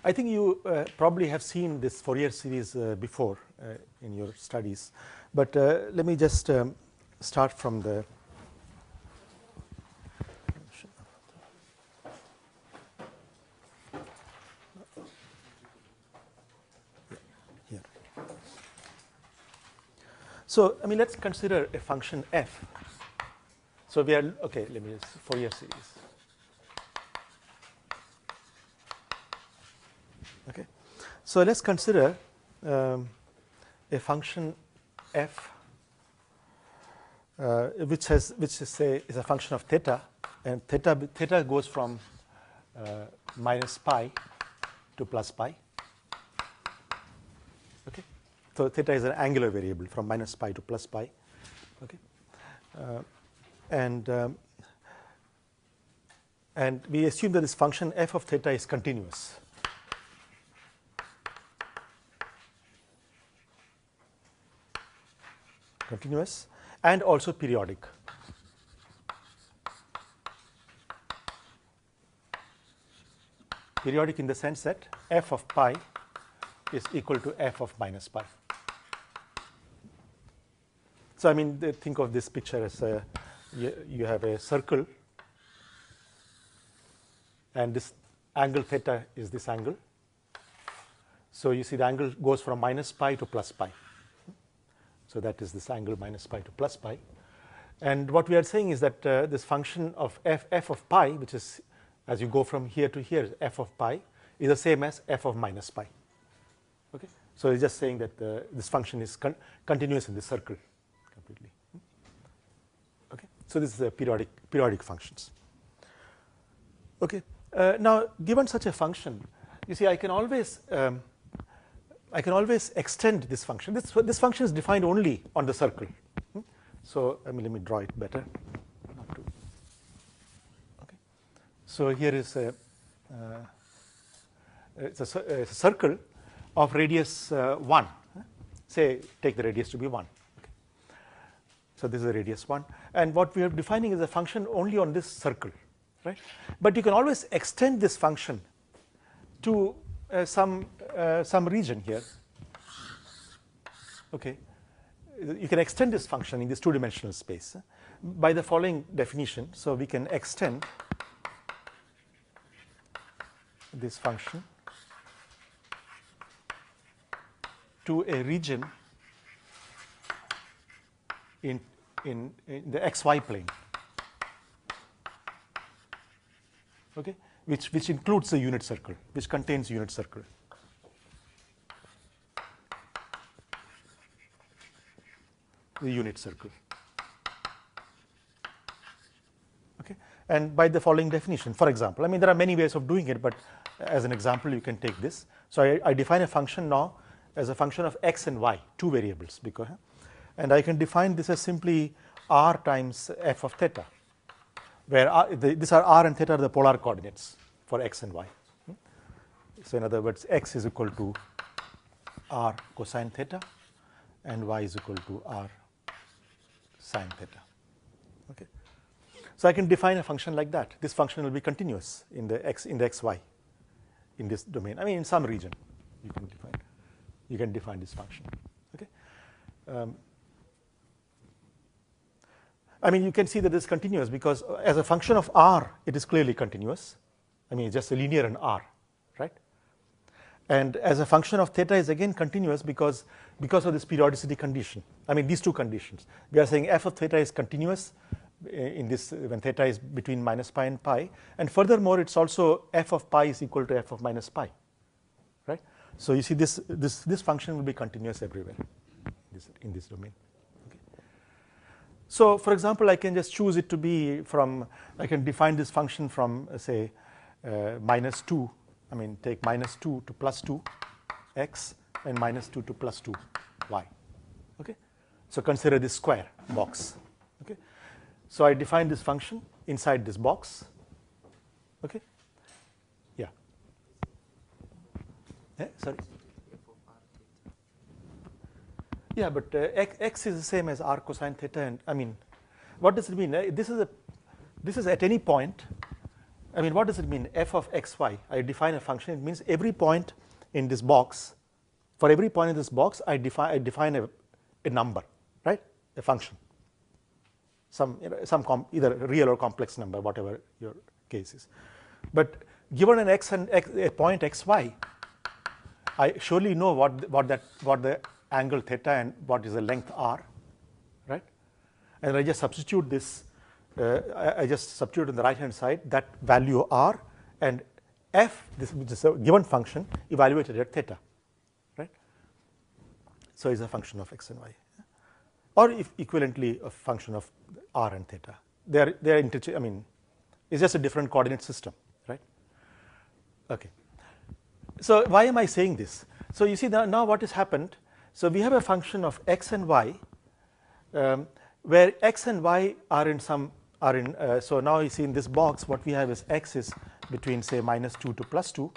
I think you probably have seen this Fourier series before in your studies, but let me just start from the here. So, I mean, let's consider a function f. So we are okay. Let me just Fourier series. Okay, so let's consider a function f, which is a function of theta, and theta goes from minus pi to plus pi. Okay, so theta is an angular variable from minus pi to plus pi. Okay, and we assume that this function f of theta is continuous. Continuous and also periodic. Periodic in the sense that f of pi is equal to f of minus pi. So, I mean, think of this picture as you have a circle, and this angle theta is this angle. So, you see the angle goes from minus pi to plus pi. So, that is this angle minus pi to plus pi. And what we are saying is that this function of f of pi, which is as you go from here to here, f of pi is the same as f of minus pi. Okay? So, it's just saying that this function is continuous in this circle completely. Okay? So, this is a periodic functions. Okay? Now, given such a function, you see I can always extend this function. This function is defined only on the circle. So, let me draw it better. Okay. So, here is it's a circle of radius 1. Say, take the radius to be 1. Okay. So, this is the radius 1. And what we are defining is a function only on this circle. Right? But you can always extend this function to some region here. Okay, you can extend this function in this two-dimensional space by the following definition. So, we can extend this function to a region in the xy plane. Okay, which includes the unit circle, which contains unit circle. The unit circle. Okay, and by the following definition, for example, I mean there are many ways of doing it, but as an example, you can take this. So I define a function now as a function of x and y, two variables, because, and I can define this as simply r times f of theta, where these are r and theta are the polar coordinates for x and y. So in other words, x is equal to r cosine theta, and y is equal to r sine theta. Okay. So I can define a function like that. This function will be continuous in the xy in this domain. I mean, in some region you can define this function. Okay. I mean, you can see that this is continuous because as a function of r, it is clearly continuous. I mean, it's just a linear in r, right? And as a function of theta is again continuous because of this periodicity condition. I mean, these two conditions. We are saying f of theta is continuous in this when theta is between minus pi and pi, and furthermore, it's also f of pi is equal to f of minus pi, right? So you see this function will be continuous everywhere in this domain. Okay. So for example, I can just choose it to be from. I can define this function from say minus 2. I mean, take minus 2 to plus 2 x and minus 2 to plus 2 y. Okay. So consider this square box. Okay. So I define this function inside this box. Okay. Yeah. Sorry. Yeah, but x is the same as r cosine theta, and I mean, what does it mean? This is at any point I mean, what does it mean, f of xy? I define a function. It means every point in this box, for every point in this box, I define a number, right? A function. Some either real or complex number, whatever your case is. But given an x and a point xy, I surely know what the angle theta and what is the length r, right? And I just substitute this. I just substitute on the right hand side that value r and f, which is a given function evaluated at theta, right? So it's a function of x and y, or if equivalently a function of r and theta. They are interchangeable. I mean, it's just a different coordinate system, right? Okay. So why am I saying this? So you see now what has happened. So we have a function of x and y, where x and y are in some so now you see in this box what we have is x is between say -2 to +2.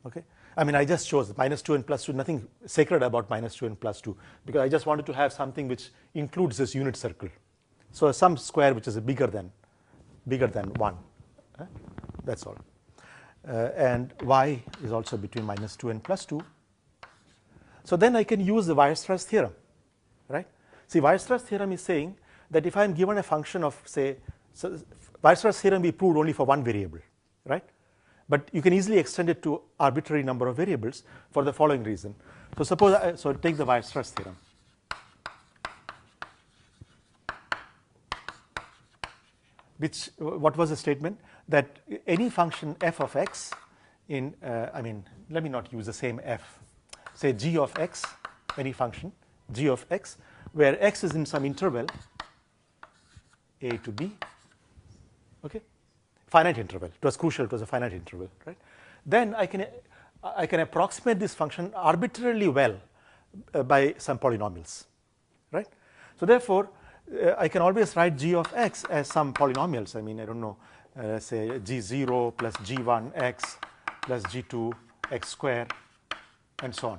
Okay. I mean, I just chose -2 and +2, nothing sacred about -2 and +2, because I just wanted to have something which includes this unit circle. So some square which is bigger than 1. That's all. And y is also between -2 and +2. So then I can use the Virus theorem, right? See, Virus theorem is saying that if I am given a function of, say, so Virus theorem we proved only for one variable, right? But you can easily extend it to arbitrary number of variables for the following reason. So suppose, so take the Virus theorem. Which, what was the statement? That any function f of x in, I mean, let me not use the same f, say g of x, any function g of x, where x is in some interval a to b, okay, finite interval. It was crucial, it was a finite interval, right? Then I can approximate this function arbitrarily well by some polynomials, right? So therefore, I can always write g of x as some polynomials. I mean, I don't know, say g0 plus g1 x plus g2 x square and so on,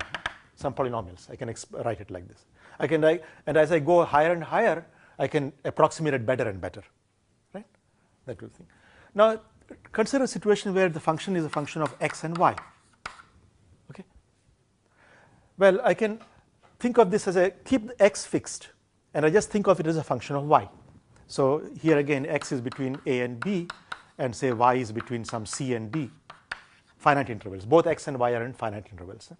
some polynomials. I can write it like this. I can write, and as I go higher and higher, I can approximate it better and better, right? That kind of thing. Now, consider a situation where the function is a function of x and y. Okay. Well, I can think of this as keep the x fixed, and I just think of it as a function of y. So here again, x is between a and b, and say y is between some c and d, finite intervals. Both x and y are in finite intervals.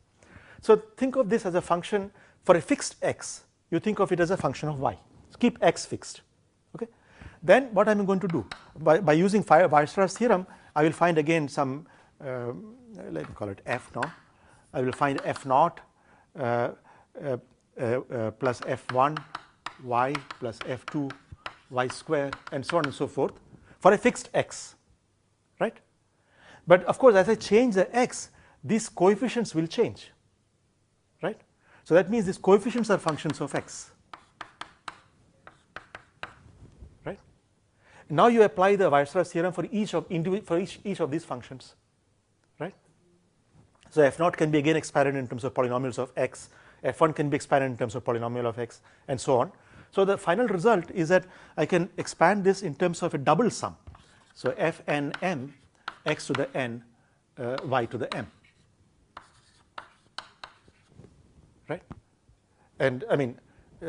So think of this as a function for a fixed x. You think of it as a function of y. So keep x fixed. Okay. Then what I'm going to do by using Virus theorem, I will find again some let me call it f now. I will find f naught plus f1 y plus f2 y square and so on and so forth for a fixed x, right? But of course, as I change the x, these coefficients will change, right? So that means these coefficients are functions of x, right? Now you apply the Virus theorem for each of these functions, right? So f naught can be again expanded in terms of polynomials of x, f1 can be expanded in terms of polynomial of x, and so on. So the final result is that I can expand this in terms of a double sum. So fn m x to the n y to the m, right? And I mean,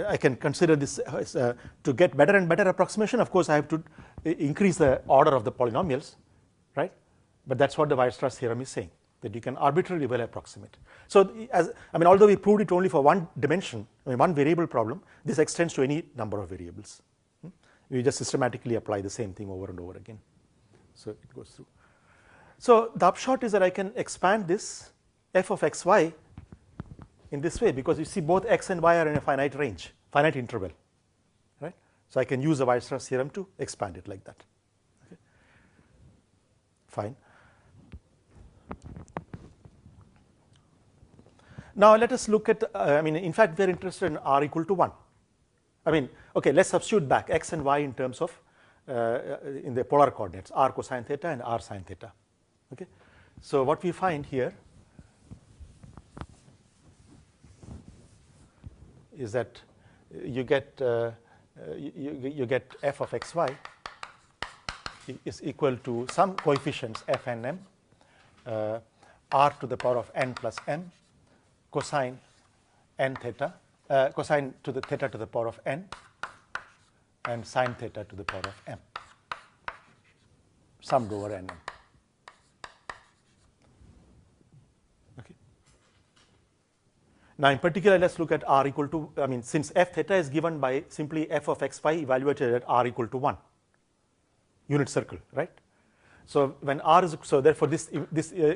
I can consider this to get better and better approximation. Of course, I have to increase the order of the polynomials, right? But that's what the Virus theorem is saying, that you can arbitrarily well approximate. So I mean, although we proved it only for one dimension, I mean one variable problem, this extends to any number of variables. We just systematically apply the same thing over and over again. So it goes through. So the upshot is that I can expand this f of xy in this way, because you see both x and y are in a finite range, finite interval, right? So I can use the Virus theorem to expand it like that. Okay. Fine. Now let us look at, I mean, in fact, we are interested in r equal to 1. I mean, okay, let's substitute back x and y in terms of, in the polar coordinates, r cosine theta and r sine theta. Okay. So what we find here is that you get f of xy is equal to some coefficients f and m, r to the power of n plus m, cosine n theta, cosine to the theta to the power of n, and sine theta to the power of m, summed over n m. Okay. Now, in particular, let's look at r equal to, I mean, since f theta is given by simply f of x phi evaluated at r equal to 1, unit circle, right? So when r is, so therefore this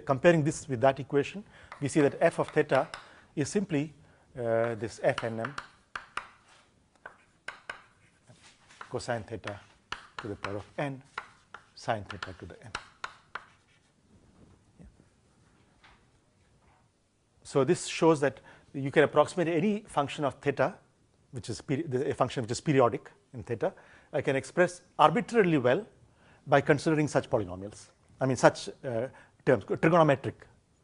comparing this with that equation, we see that f of theta is simply this f n m cosine theta to the power of n sine theta to the n. Yeah. So this shows that you can approximate any function of theta, which is a function which is periodic in theta. I can express arbitrarily well by considering such polynomials. I mean such terms, trigonometric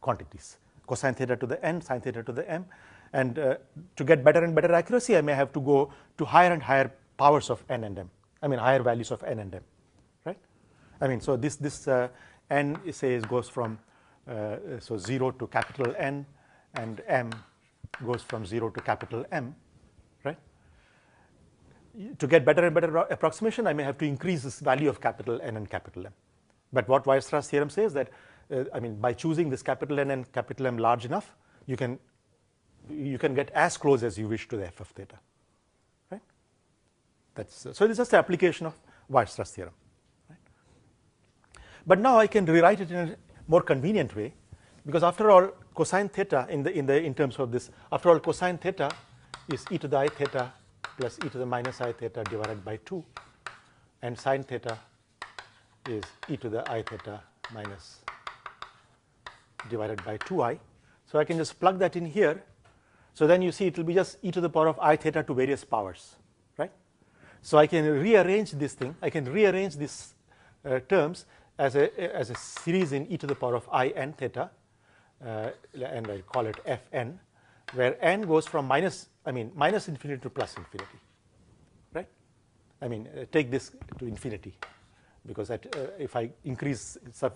quantities, cosine theta to the n, sine theta to the m, and to get better and better accuracy, I may have to go to higher and higher powers of n and m. I mean higher values of n and m, right? I mean, so this n says goes from so 0 to capital N, and m goes from 0 to capital M, right? To get better and better approximation, I may have to increase this value of capital N and capital M. But what Virus theorem says that, I mean, by choosing this capital N and capital M large enough, you can get as close as you wish to the f of theta, right? That's so. This is just the application of Virus theorem, right? But now I can rewrite it in a more convenient way, because after all, cosine theta in terms of this, after all, cosine theta is e to the I theta plus e to the minus I theta divided by 2, and sine theta is e to the I theta minus divided by 2i. So I can just plug that in here. So then you see it will be just e to the power of I theta to various powers, right? So I can rearrange this thing. I can rearrange these terms as a series in e to the power of I n theta, and I call it fn, where n goes from minus infinity to plus infinity, right? I mean, take this to infinity, because if I increase to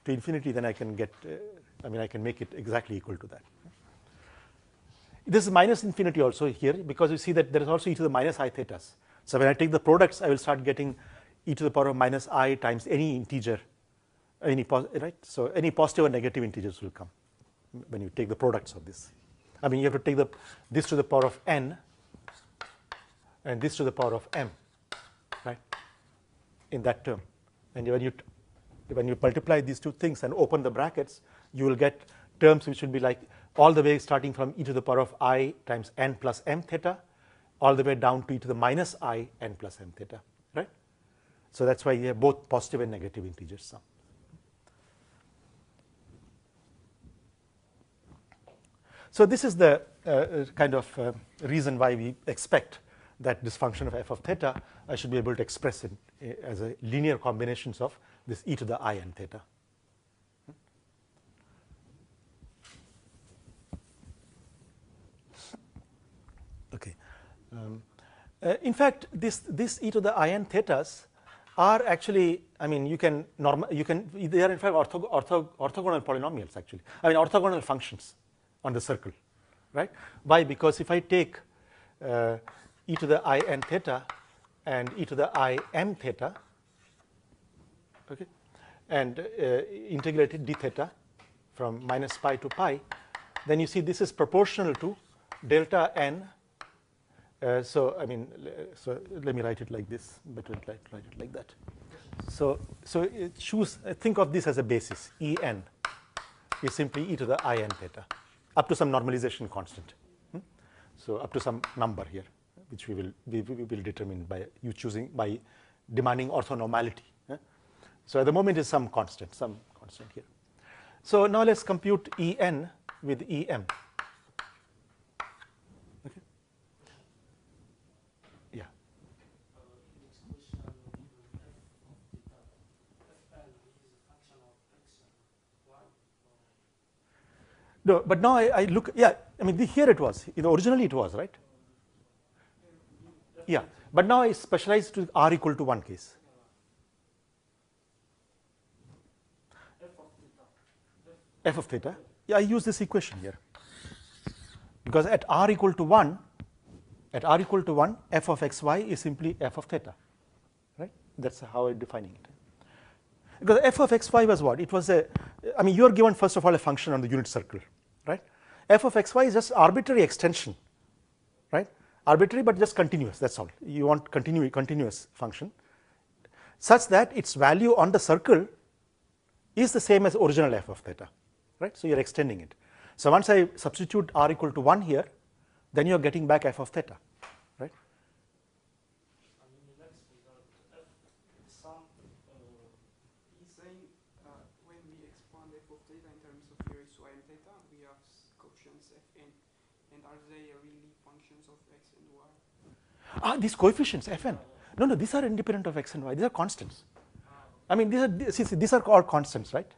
infinity, then I can get, I can make it exactly equal to that. This is minus infinity also here, because you see that there is also e to the minus I thetas. So when I take the products, I will start getting e to the power of minus I times any integer, right? So any positive or negative integers will come when you take the products of this. I mean, you have to take this to the power of n and this to the power of m, right, in that term. And when you multiply these two things and open the brackets, you will get terms which will be like all the way starting from e to the power of I times n plus m theta, all the way down to e to the minus I n plus m theta, right? So that's why you have both positive and negative integers sum. So this is the kind of reason why we expect that this function of f of theta I should be able to express it as a linear combinations of this e to the I n theta. Okay. In fact, this e to the I n thetas are actually, I mean, they are in fact orthogonal polynomials actually. I mean, orthogonal functions on the circle, right? Why? Because if I take e to the I n theta and e to the I m theta, okay, and integrate it d theta from minus pi to pi, then you see this is proportional to delta n. So I mean, so let me write it like this, but write it like that. So think of this as a basis. En is simply e to the I n theta, up to some normalization constant. So up to some number here, which we will determine by demanding orthonormality. So at the moment is some constant here. So now let's compute En with Em. Okay. Yeah. No, but now I look, yeah, I mean, here it was. Originally it was, right? Yeah, but now I specialized to r equal to 1 case. f of theta. Yeah, I use this equation here because at r equal to 1, f of xy is simply f of theta, right? That's how I'm defining it. Because f of xy was what? It was a, I mean, you are given first of all a function on the unit circle, right? F of xy is just arbitrary extension, right? Arbitrary but just continuous, that's all. You want continuous function such that its value on the circle is the same as original f of theta, right? So you're extending it. So once I substitute r equal to 1 here, then you're getting back f of theta, right? I mean, the next result, some, he's saying when we expand f of theta in terms of e raised to m theta, we have coefficients fn, and are they really functions of x and y? Ah, these coefficients fn. No, these are independent of x and y. These are constants. I mean, these are all constants, right?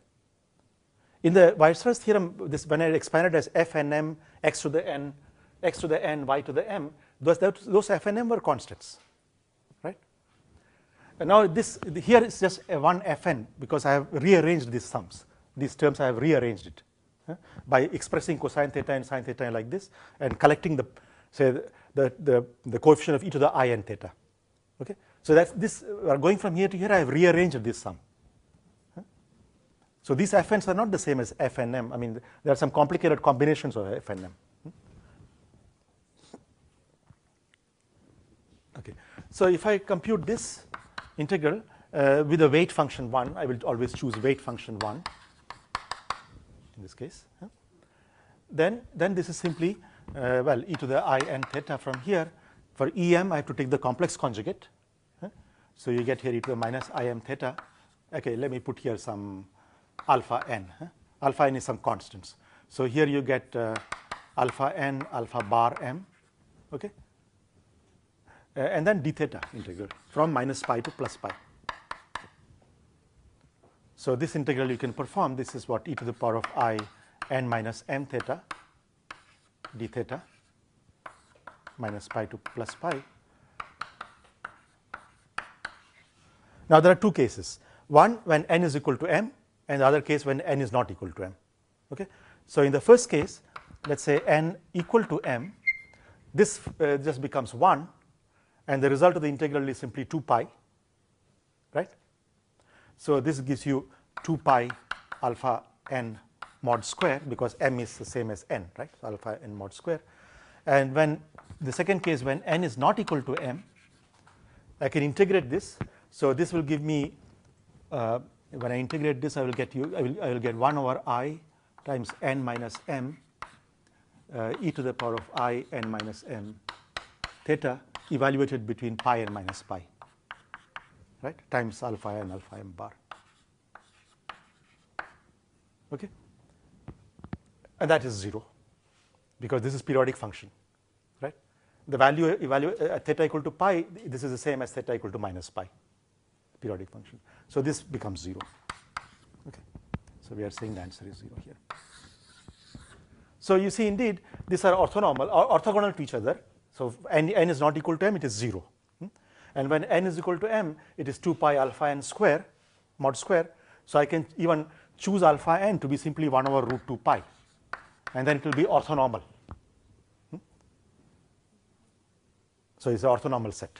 In the Virus theorem, this when I expanded as f and m, x to the n, y to the m, those f and m were constants, right? And now this here is just a one fn because I have rearranged these sums. These terms I have rearranged it by expressing cosine theta and sine theta like this, and collecting the say the coefficient of e to the I n theta. Okay, so that's this. Going from here to here, I have rearranged this sum. So these fn's are not the same as f and m. I mean, there are some complicated combinations of f and m. Okay, so if I compute this integral with a weight function 1, I will always choose weight function 1 in this case. Then this is simply well, e to the I n theta from here. For em, I have to take the complex conjugate. So you get here e to the minus I m theta. Okay, let me put here some alpha n. Alpha n is some constants. So here you get alpha n, alpha bar m. Okay, and then d theta integral from minus pi to plus pi. So this integral you can perform. This is what e to the power of I n minus m theta d theta minus pi to plus pi. Now there are two cases. One when n is equal to m, and the other case when n is not equal to m. Okay, so in the first case, let's say n equal to m, this just becomes 1, and the result of the integral is simply 2 pi, right? So this gives you 2 pi alpha n mod square, because m is the same as n, right? So alpha n mod square. And when the second case, when n is not equal to m, I can integrate this. So this will give me, when I integrate this, I will get 1 over I times n minus m e to the power of I n minus m theta evaluated between pi and minus pi, right, times alpha n alpha m bar. Okay, and that is 0 because this is periodic function, right? The value at theta equal to pi, this is the same as theta equal to minus pi, periodic function. So this becomes 0. Okay, so we are saying the answer is 0 here. So you see, indeed, these are orthogonal to each other. So n is not equal to m, it is 0. And when n is equal to m, it is 2 pi alpha n square, mod square. So I can even choose alpha n to be simply 1 over root 2 pi, and then it will be orthonormal. So it's an orthonormal set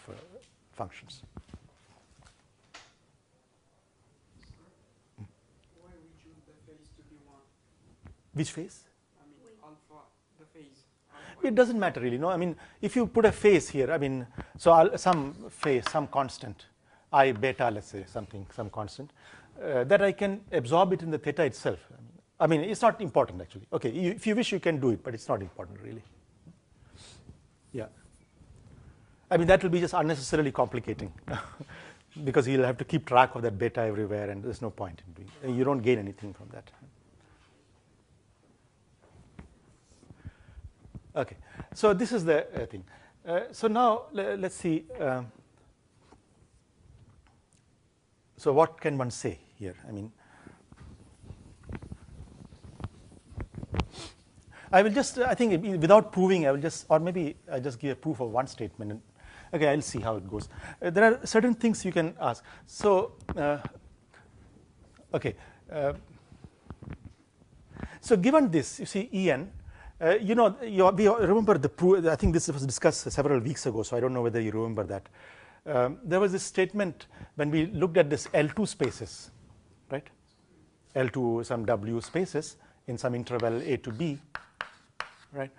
of functions. Why we choose the phase to be 1? Which phase? I mean, alpha, the phase. It doesn't matter really, no. I mean, if you put a phase here, I mean, so some phase, some constant, I beta, let's say, some constant, that I can absorb it in the theta itself. I mean, it's not important actually. Okay, if you wish, you can do it, but it's not important really. Yeah. I mean, that will be just unnecessarily complicating because you'll have to keep track of that beta everywhere, and there's no point in doing it. You don't gain anything from that. Okay, so this is the thing. So now let's see. So what can one say here? I mean, I will just, I think without proving, I will just, or maybe I just give a proof of one statement. And, okay, I'll see how it goes. There are certain things you can ask. So, okay. So given this, you see En, we remember the proof. I think this was discussed several weeks ago, so I don't know whether you remember that. There was this statement when we looked at this L2 spaces, right? L2 some W spaces in some interval A to B, right?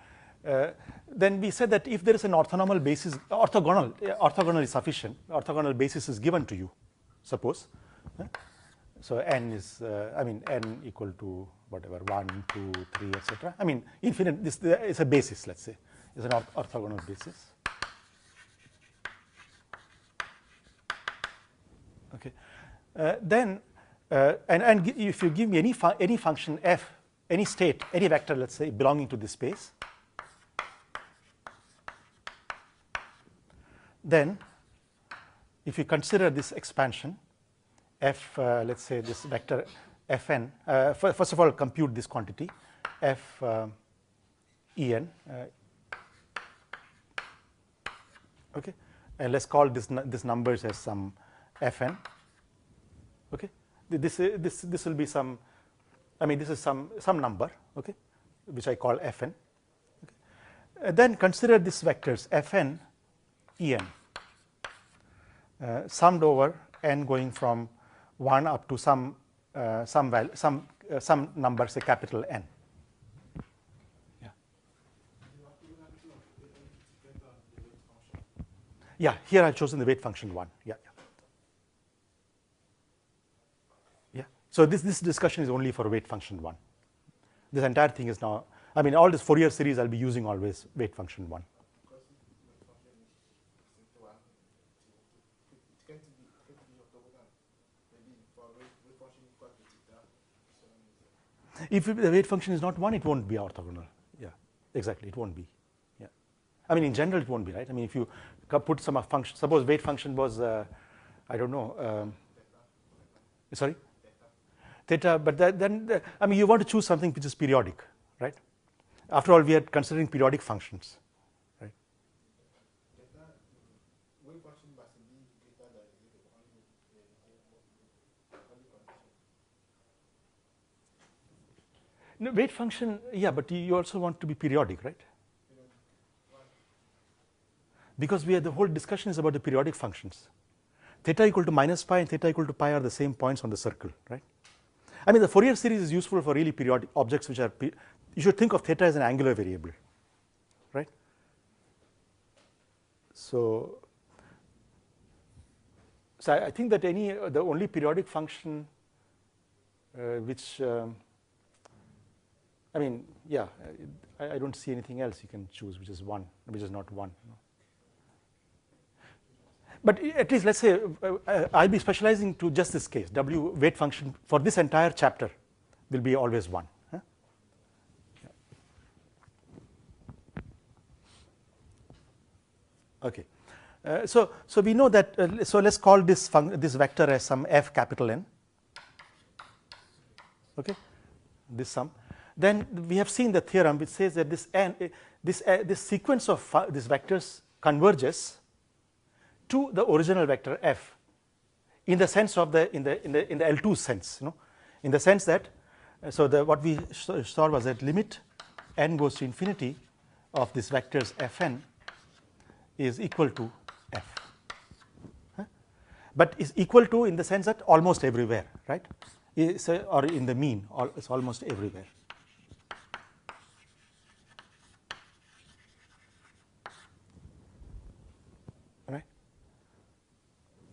Then we said that if there is an orthonormal basis, orthogonal is sufficient. Orthogonal basis is given to you, suppose. So n is, n equal to whatever 1, 2, 3, etc. I mean, infinite. This is a basis. Let's say is an orthogonal basis. Okay. Then and if you give me any function f, any state, any vector, let's say belonging to this space, then if you consider this expansion f, let's say this vector fn, first of all compute this quantity f en, okay, and let's call this numbers as some fn, okay. This will be some, this is some number, okay, which I call fn. Okay. Then consider these vectors fn en, summed over n going from 1 up to some number, say capital N. Yeah. Yeah. Here I've chosen the weight function 1. Yeah. Yeah. So this discussion is only for weight function 1. This entire thing is now. All this Fourier series I'll be using always weight function 1. If the weight function is not 1, it won't be orthogonal. Yeah, exactly, it won't be. Yeah, in general, it won't be, right? If you put some function, suppose weight function was, I don't know, sorry, theta. But then, you want to choose something which is periodic, right? After all, we are considering periodic functions, right? No, weight function, yeah, but you also want to be periodic, right? Because the whole discussion is about the periodic functions. Theta equal to minus pi and theta equal to pi are the same points on the circle, right? The Fourier series is useful for really periodic objects which are, you should think of theta as an angular variable, right? So I think that the only periodic function which, I don't see anything else you can choose which is 1, which is not 1. No. But at least let's say I'll be specializing to just this case. W weight function for this entire chapter will be always 1. Huh? Yeah. Okay. So we know that. So let's call this vector as some f capital N. Okay. This sum. Then we have seen the theorem which says that this sequence of these vectors converges to the original vector f, in the sense of in the L2 sense, in the sense that what we saw was that limit n goes to infinity of these vectors fn is equal to f, but is equal to in the sense that almost everywhere, right? Or in the mean, it's almost everywhere.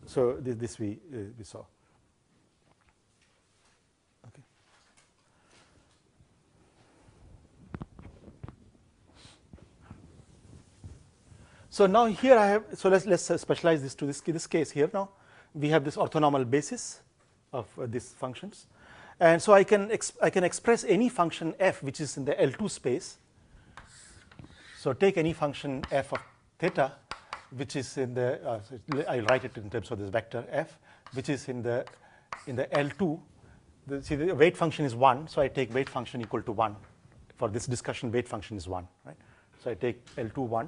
So this we saw. Okay. So now here I have. So let's specialize this to this case here. Now we have this orthonormal basis of these functions, and so I can express any function f which is in the L2 space. So take any function f of theta, which is in the, I'll write it in terms of this vector f, which is in the L2. See, the weight function is 1, so I take weight function equal to 1. For this discussion, weight function is 1, right? So I take L2 1,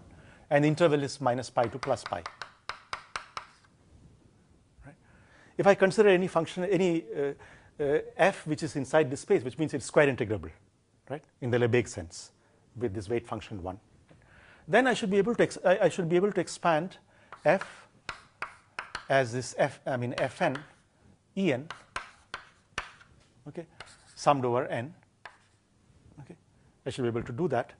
and the interval is minus pi to plus pi. Right? If I consider any function, any f which is inside this space, which means it's square integrable, right, in the Lebesgue sense with this weight function 1. Then I should be able to expand f as this fn en, okay, summed over n. Okay, I should be able to do that.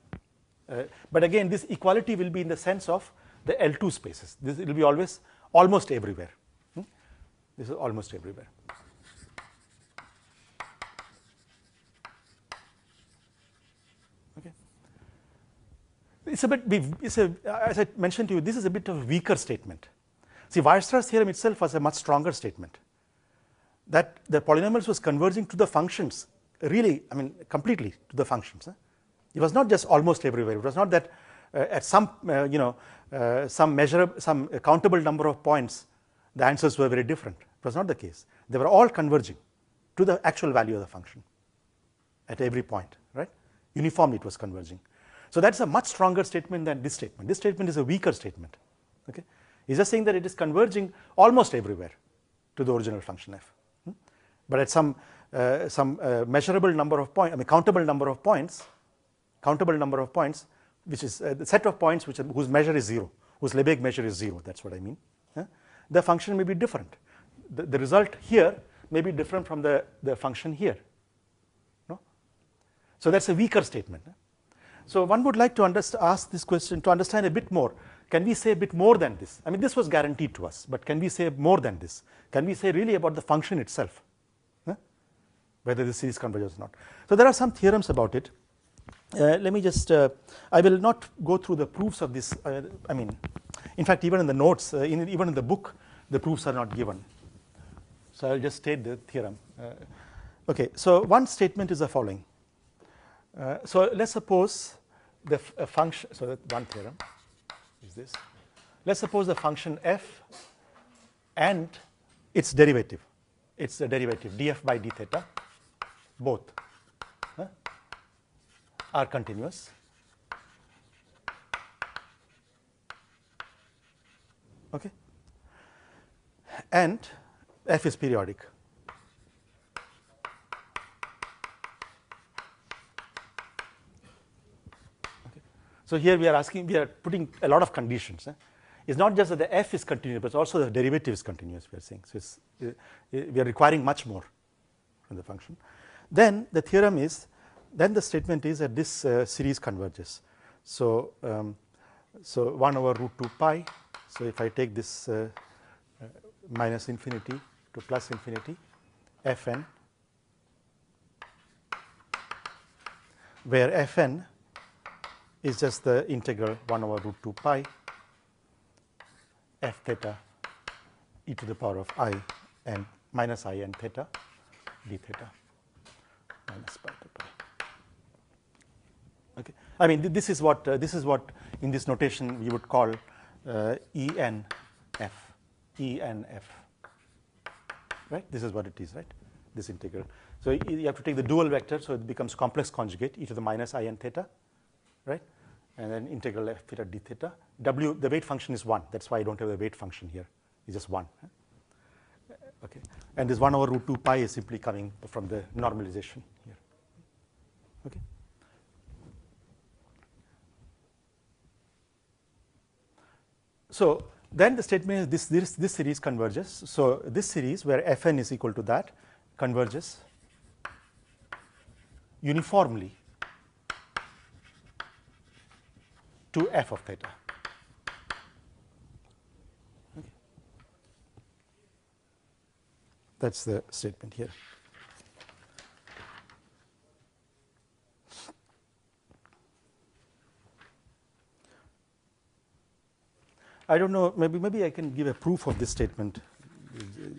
But again, this equality will be in the sense of the L2 spaces. This will be always almost everywhere. This is almost everywhere. Okay. It's a bit. As I mentioned to you, this is a bit of a weaker statement. See, Weierstrass theorem itself was a much stronger statement. That the polynomials was converging to the functions, really, completely to the functions. It was not just almost everywhere. It was not that at some, some countable number of points, the answers were very different. It was not the case. They were all converging to the actual value of the function at every point, right? Uniformly, it was converging. So that's a much stronger statement than this statement. This statement is a weaker statement. Okay, it's just saying that it is converging almost everywhere to the original function f. But at some measurable number of points, countable number of points, which is the set of points whose measure is 0, whose Lebesgue measure is 0. That's what I mean. The function may be different. The result here may be different from the function here. No? So that's a weaker statement. So one would like to ask this question to understand a bit more. Can we say a bit more than this? This was guaranteed to us, but can we say more than this? Can we say really about the function itself? Whether the series converges or not. So there are some theorems about it. Let me just, I will not go through the proofs of this. In fact, even in the notes, even in the book, the proofs are not given. So I'll just state the theorem. Okay, so one statement is the following. So let's suppose the function, so that one theorem is this. Let's suppose the function f and its derivative. It's the derivative df by d theta, both are continuous. Okay, and f is periodic. Okay. So here we are putting a lot of conditions. It's not just that the f is continuous, but also the derivative is continuous, we are saying. So we are requiring much more from the function. Then the theorem is, then the statement is that this series converges. So, 1 over root 2 pi. So if I take this minus infinity to plus infinity, fn, where fn is just the integral 1 over root 2 pi f theta e to the power of I n minus I n theta d theta minus pi to pi. Okay, this is what in this notation we would call ENF, right? This is what it is, right? This integral. So you have to take the dual vector, so it becomes complex conjugate e to the minus I n theta, right? And then integral f theta d theta. W, the weight function is 1. That's why I don't have the weight function here. It's just 1. Okay, and this 1 over root 2 pi is simply coming from the normalization here. Okay. So then the statement is this series converges. So this series where fn is equal to that converges uniformly to f of theta. Okay. That's the statement here. I don't know, maybe I can give a proof of this statement.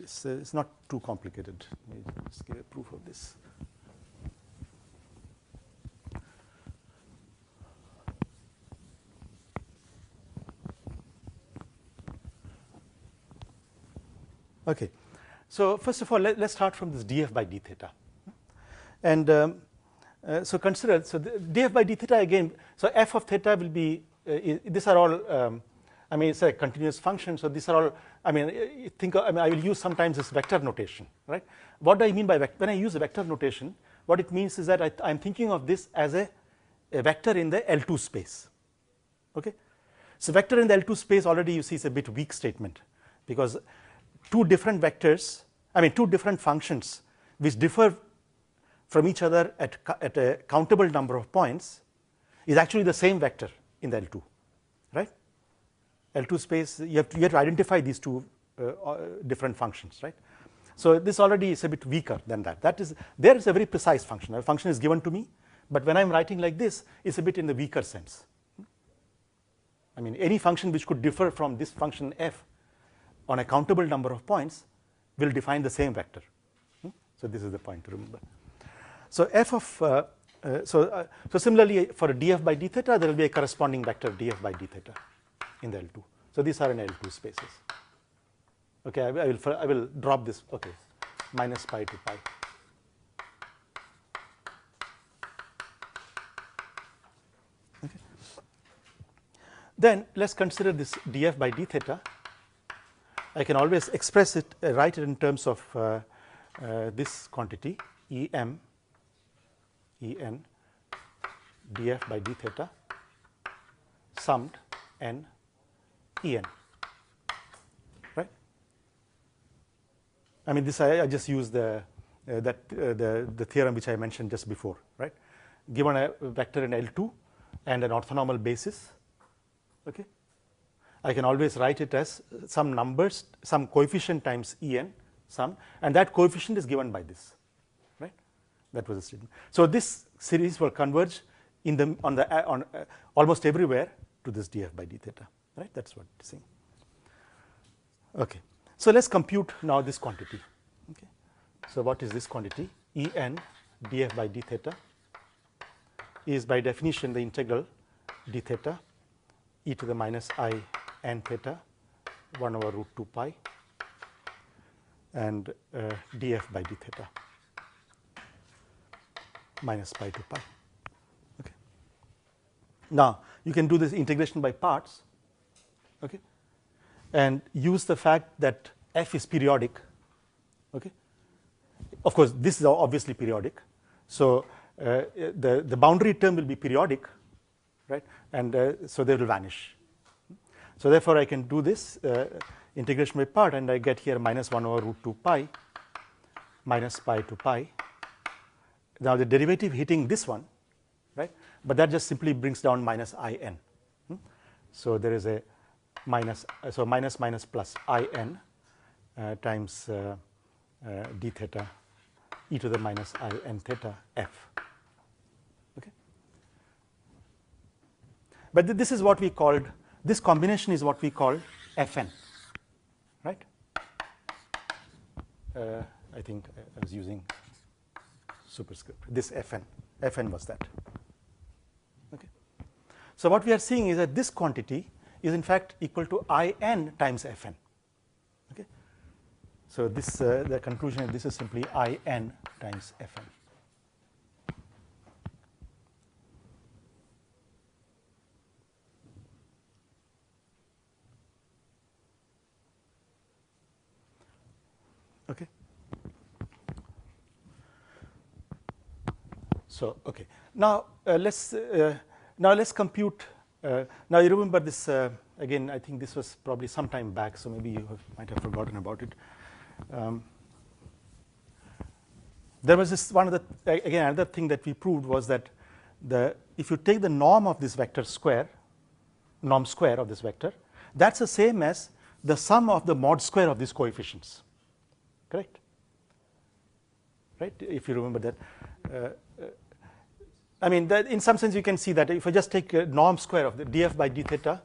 It's not too complicated. Let's give a proof of this. Okay, so first of all, let's start from this df by d theta. And so consider, so the df by d theta again, so f of theta will be, these are all, it's a continuous function, so these are all, I will use sometimes this vector notation, right? What do I mean by when I use a vector notation, what it means is that I'm thinking of this as a vector in the L2 space. Okay? So, vector in the L2 space already you see is a bit weak statement, because two different vectors, I mean two different functions which differ from each other at a countable number of points is actually the same vector in the L2, right? L2 space, you have to identify these two different functions, right? So, this already is a bit weaker than that. That is, there is a very precise function. A function is given to me, but when I am writing like this, it's a bit in the weaker sense. I mean, any function which could differ from this function f on a countable number of points will define the same vector. So, this is the point to remember. So, f of so similarly for a df by d theta, there will be a corresponding vector df by d theta in the L2. So, these are in L2 spaces. Okay, I will drop this. Okay, minus pi to pi. Okay. Then let's consider this df by d theta. I can always express it, write it in terms of this quantity En df by d theta summed n En, right? I mean, this I just use the theorem which I mentioned just before, right? Given a vector in L2 and an orthonormal basis, okay, I can always write it as some numbers, some coefficient times En sum, and that coefficient is given by this, right? That was the statement. So, this series will converge in the on almost everywhere to this df by d theta, right? That is what it is saying. Okay. So, let us compute now this quantity. Okay. So, what is this quantity? En df by d theta is by definition the integral d theta e to the minus I n theta 1 over root 2 pi and df by d theta minus pi to pi. Okay. Now, you can do this integration by parts, okay, and use the fact that f is periodic. Okay. Of course, this is obviously periodic. So, the boundary term will be periodic, right, and so they will vanish. So, therefore, I can do this integration by part, and I get here minus 1 over root 2 pi minus pi to pi. Now, the derivative hitting this one, right, but that just simply brings down minus I n. So, there is a minus, so minus minus plus I n times d theta e to the minus I n theta f. Okay. But this is what we called, this combination is what we call Fn, right? I think I was using superscript, this Fn, Fn was that. Okay. So, what we are seeing is that this quantity is in fact equal to In times Fn. Okay. So, this the conclusion of this is simply In times Fn. Okay. So, okay. Now, let's compute. Now, you remember this again. I think this was probably some time back, so maybe you might have forgotten about it. There was this one of the again another thing that we proved was that if you take the norm of this vector square, norm square of this vector, that's the same as the sum of the mod square of these coefficients. Correct? Right? If you remember that. I mean, that in some sense you can see that if I just take a norm square of the df by d theta,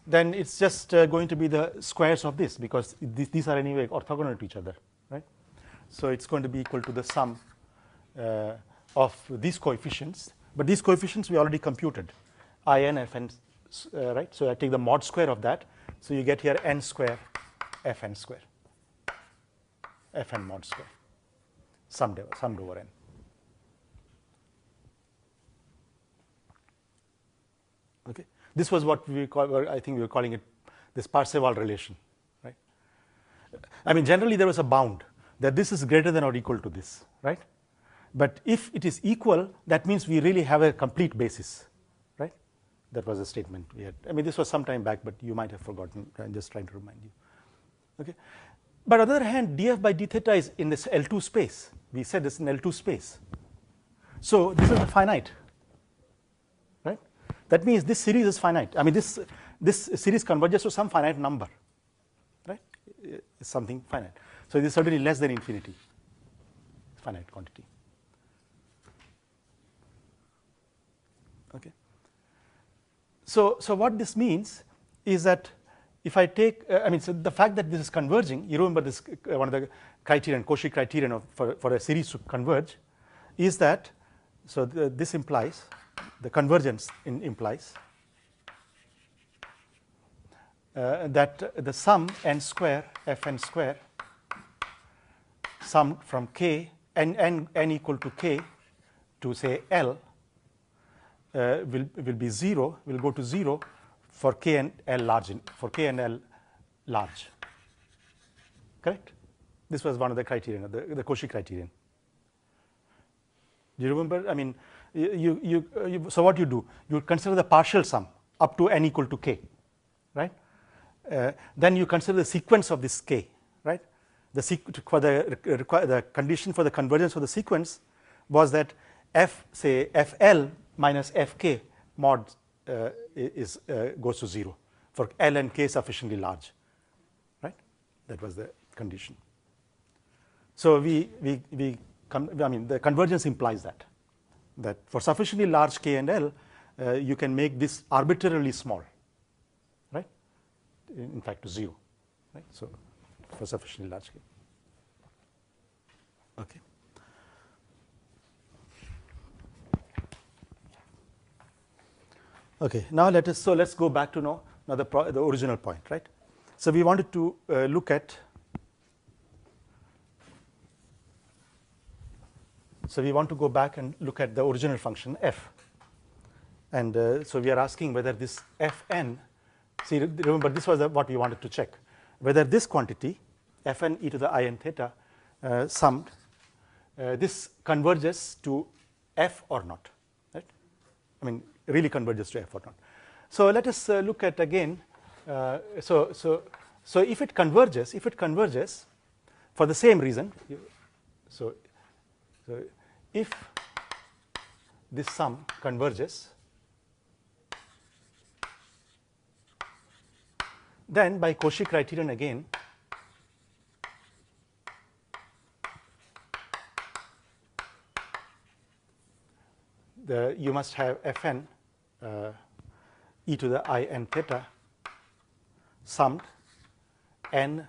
then it's just going to be the squares of this, because these are anyway orthogonal to each other, right? So, it's going to be equal to the sum of these coefficients, but these coefficients we already computed, In, Fn, right? So, I take the mod square of that, so you get here n square, Fn square. Fn mod square summed over n. Okay. This was what we call, I think we were calling it this Parseval relation, right? I mean, generally there was a bound that this is greater than or equal to this, right? But if it is equal, that means we really have a complete basis, right? That was a statement we had. I mean, this was some time back, but you might have forgotten. I'm just trying to remind you. Okay. But on the other hand, df by d theta is in this L2 space. We said this in L2 space. So this is a finite, right? That means this series is finite. I mean, this series converges to some finite number, right? It's something finite. So it is certainly less than infinity, finite quantity. Okay. So what this means is that if I take, I mean, so the fact that this is converging, you remember this one of the criterion, Cauchy criterion for a series to converge, is that, so this implies, the convergence implies that the sum n square, fn square, summed from k, n equal to k to say L, will be 0, will go to 0 for k and L large, for k and L large. Correct? This was one of the criterion, the Cauchy criterion. Do you remember? I mean, so what you do? You consider the partial sum up to n equal to k, right? Then you consider the sequence of this k, right? The condition for the convergence of the sequence was that say fl minus fk mod goes to 0 for L and k sufficiently large, right? That was the condition. So I mean, the convergence implies that for sufficiently large k and L, you can make this arbitrarily small, right? In fact, to 0, right? So for sufficiently large k. Okay. Okay. Now let's go back to now the original point, right? So we wanted to look at. So we want to go back and look at the original function f, and so we are asking whether this fn. See, remember this was what we wanted to check, whether this quantity fn e to the in theta summed, this converges to f or not, right? I mean, really converges to f or not. So let us look at again. So if it converges for the same reason, so if this sum converges, then by Cauchy criterion again, you must have fn e to the in theta summed n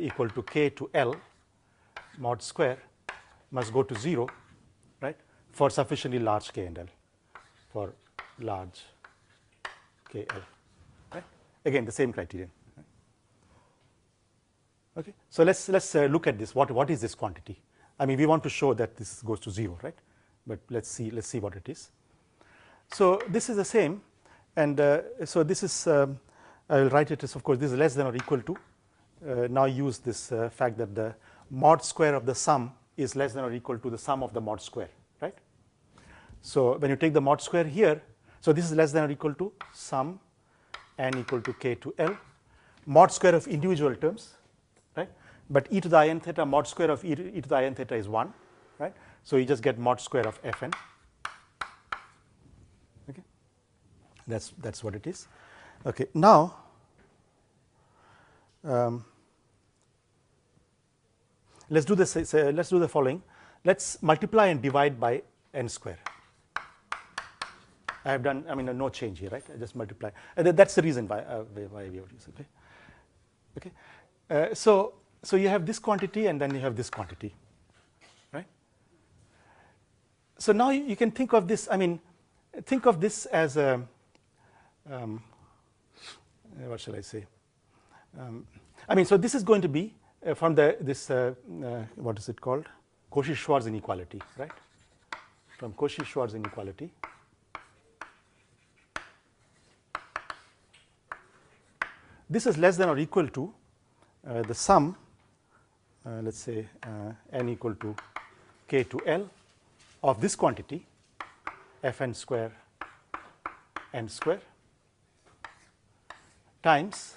equal to k to L mod square must go to 0, right, for sufficiently large k and L, for large k L, right? Again, the same criterion. Right? Okay, so let's look at this. What is this quantity? I mean, we want to show that this goes to 0, right? But let's see what it is. So this is the same, and so this is I will write it as, of course, this is less than or equal to. Now use this fact that the mod square of the sum is less than or equal to the sum of the mod square, right? So when you take the mod square here, so this is less than or equal to sum n equal to k to L, mod square of individual terms, right? But e to the in theta, mod square of e to the in theta is 1, right? So you just get mod square of fn. Okay, that's what it is. Okay, now let's do this. Let's do the following. Let's multiply and divide by n square. I have done. I mean, no change here, right? I just multiply. That's the reason why we have this. Okay. Okay. So you have this quantity and then you have this quantity, right? So now you can think of this. I mean, think of this as a what shall I say? I mean, so this is going to be from this what is it called? Cauchy-Schwarz inequality, right? From Cauchy-Schwarz inequality. This is less than or equal to the sum let's say n equal to k to L of this quantity Fn square n square times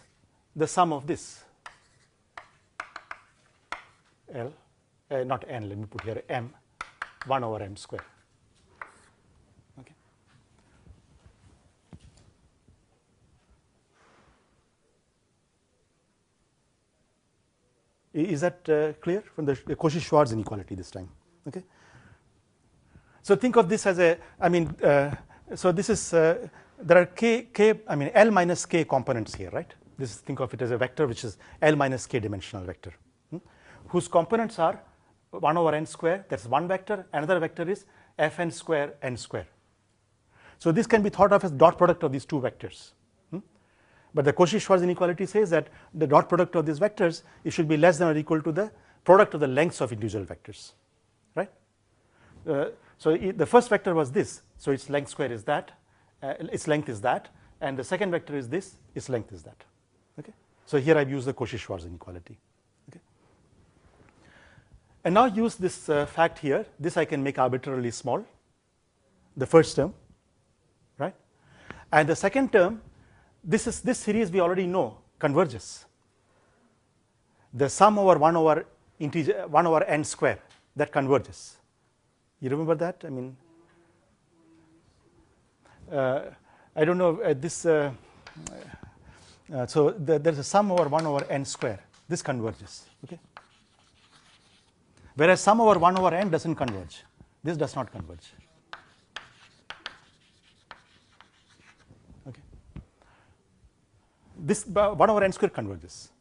the sum of this L, not n, let me put here m, 1 over m square. Okay. Is that clear from the Cauchy-Schwarz inequality this time? Okay. So think of this as a, I mean, so this is, there are L minus k components here, right? This, think of it as a vector which is L minus k dimensional vector, whose components are 1 over n square, that's one vector, another vector is Fn square n square. So this can be thought of as dot product of these two vectors. But the Cauchy-Schwarz inequality says that the dot product of these vectors, it should be less than or equal to the product of the lengths of individual vectors, right? So the first vector was this, so its length square is that, its length is that, and the second vector is this, its length is that. Okay. So here I've used the Cauchy-Schwarz inequality. Okay. And now use this fact here. This I can make arbitrarily small, the first term, right? And the second term, this series we already know converges. The sum over 1 over n square, that converges. You remember that? I mean, I don't know so there's a sum over 1 over n square. This converges. Okay. Whereas sum over 1 over n doesn't converge. This does not converge. Okay. This 1 over n square converges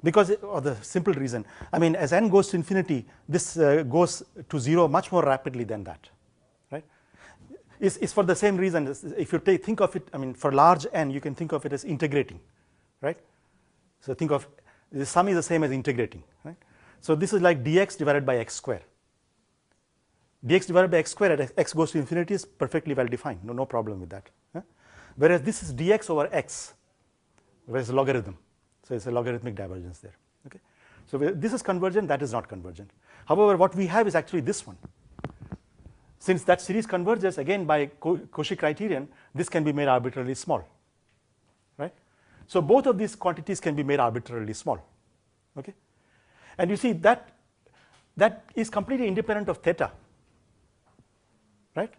because of the simple reason. I mean, as n goes to infinity, this goes to 0 much more rapidly than that, right? It's for the same reason. If you think of it, I mean, for large n, you can think of it as integrating, right? So think of the sum is the same as integrating, right? So this is like dx divided by x square. Dx divided by x square at x goes to infinity is perfectly well defined. No problem with that. Whereas this is dx over x, whereas logarithm. So it's a logarithmic divergence there. Okay. So this is convergent, that is not convergent. However, what we have is actually this one. Since that series converges, again by Cauchy criterion, this can be made arbitrarily small, right? So both of these quantities can be made arbitrarily small. Okay. And you see that is completely independent of theta, right?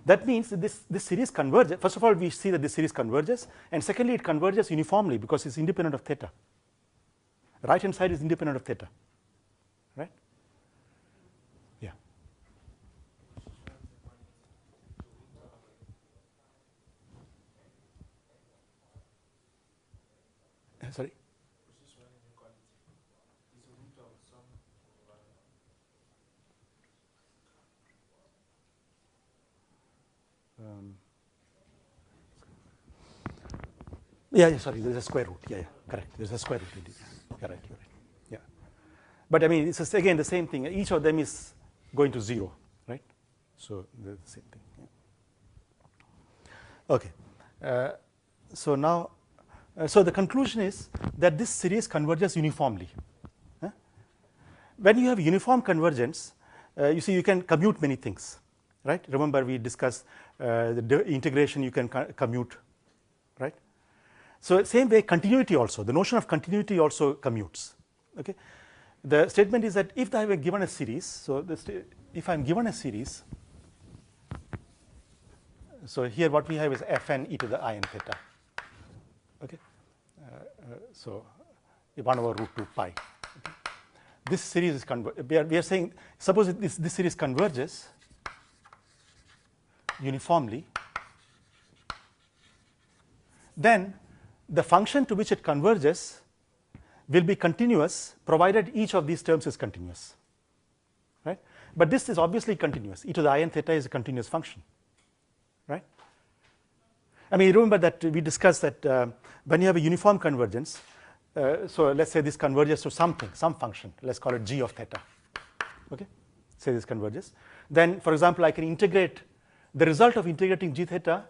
That means that this series converges. First of all, we see that this series converges, and secondly, it converges uniformly because it's independent of theta. Right hand side is independent of theta, right? Yeah. Sorry. Yeah, sorry, there's a square root. Yeah, correct. There's a square root. You're right. Yeah. But I mean, it's again the same thing. Each of them is going to 0, right? So they're the same thing. Yeah. Okay. So now, so the conclusion is that this series converges uniformly. When you have uniform convergence, you see you can commute many things, right? Remember we discussed the integration you can commute, right? So same way continuity also, the notion of continuity also commutes. Okay. The statement is that if I have given a series, so if I'm given a series, so here what we have is Fn e to the I n theta. Okay. So 1 over root 2 pi. Okay. This series is we are saying, suppose this series converges uniformly, then the function to which it converges will be continuous provided each of these terms is continuous, right? But this is obviously continuous. E to the I n theta is a continuous function, right? I mean, remember that we discussed that when you have a uniform convergence, so let's say this converges to something, some function, let's call it g of theta, okay? Say this converges. Then, for example, I can integrate, the result of integrating g theta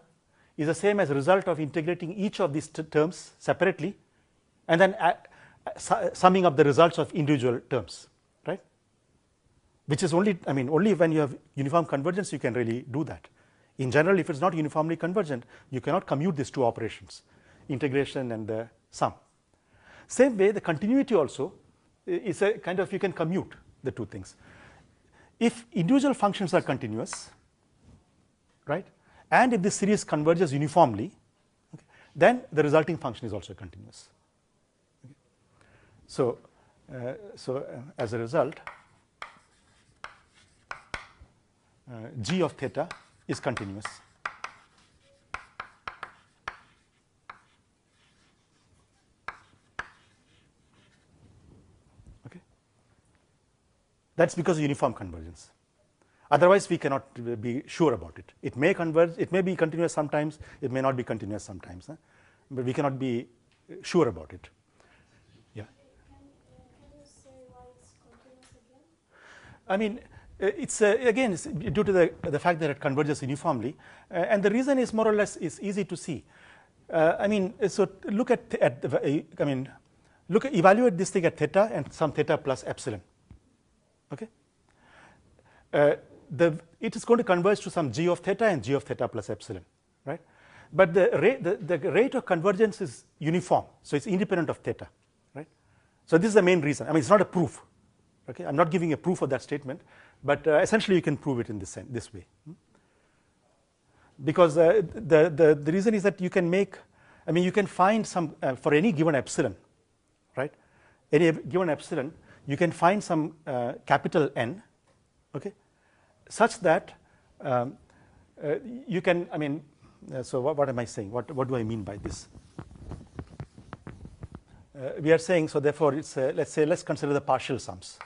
is the same as the result of integrating each of these terms separately, and then summing up the results of individual terms, right? Which is only, I mean, only when you have uniform convergence you can really do that. In general, if it's not uniformly convergent, you cannot commute these two operations, integration and the sum. Same way, the continuity also is a kind of, you can commute the two things. If individual functions are continuous, right, and if this series converges uniformly, okay, then the resulting function is also continuous. Okay. So, as a result, g of theta is continuous. Okay. That's because of uniform convergence. Otherwise, we cannot be sure about it. It may converge, it may be continuous sometimes, it may not be continuous sometimes, but we cannot be sure about it. Yeah. Can you say why it's continuous again? I mean, it's again, it's due to the fact that it converges uniformly, and the reason is more or less is easy to see. I mean, so look at I mean, evaluate this thing at theta and some theta plus epsilon. Okay. It is going to converge to some g of theta and g of theta plus epsilon, right? But the rate of convergence is uniform, so it's independent of theta, right? So this is the main reason. I mean, it's not a proof. Okay, I'm not giving a proof of that statement, but essentially you can prove it in this way, because the reason is that you can make, I mean, you can find some for any given epsilon, right? Any given epsilon, you can find some capital N, okay, such that you can, I mean, so what am I saying? What do I mean by this? We are saying, so therefore it's let's consider the partial sums,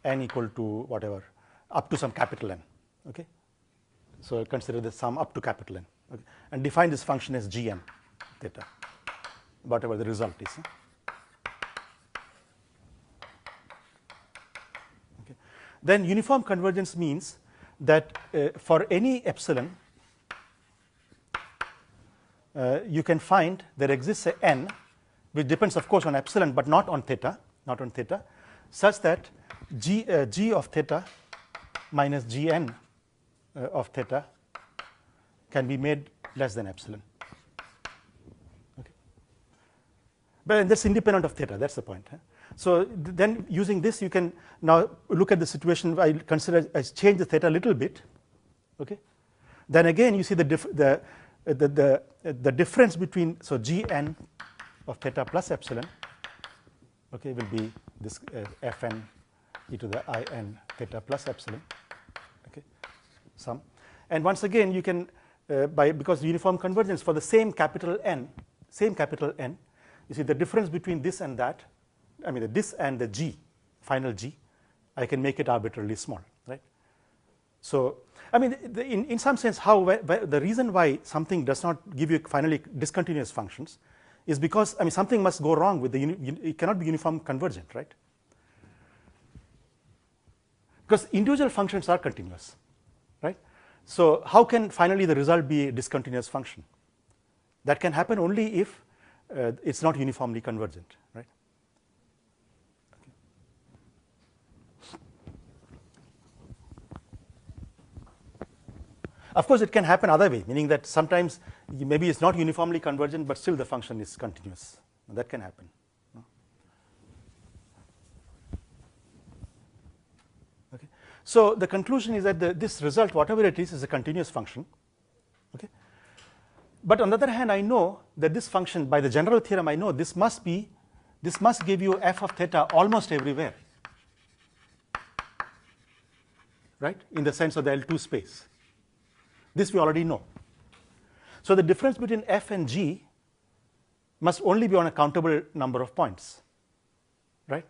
n equal to whatever, up to some capital N, okay? So consider the sum up to capital N, okay? And define this function as gn theta, whatever the result is. Okay. Then uniform convergence means that for any epsilon, you can find there exists a n, which depends of course on epsilon, but not on theta, such that g of theta minus gn of theta can be made less than epsilon. Okay. But that's independent of theta, that's the point. So then using this, you can now look at the situation. I consider, I change the theta a little bit, okay? Then again you see the difference between, so gn of theta plus epsilon, okay, will be this fn e to the in theta plus epsilon, okay, sum. And once again you can because uniform convergence for the same capital N, you see the difference between this and that, I mean this and the g, final g, I can make it arbitrarily small, right? So I mean in some sense the reason why something does not give you finally discontinuous functions is because, I mean, something must go wrong with it cannot be uniform convergent, right? Because individual functions are continuous, right? So how can finally the result be a discontinuous function? That can happen only if it's not uniformly convergent, right? Okay. Of course, it can happen other way, meaning that sometimes maybe it's not uniformly convergent, but still the function is continuous. That can happen. Okay. So the conclusion is that this result, whatever it is a continuous function. Okay. But on the other hand, I know that this function, by the general theorem, I know this must give you f of theta almost everywhere, right? In the sense of the L2 space. This we already know. So the difference between f and g must only be on a countable number of points, right?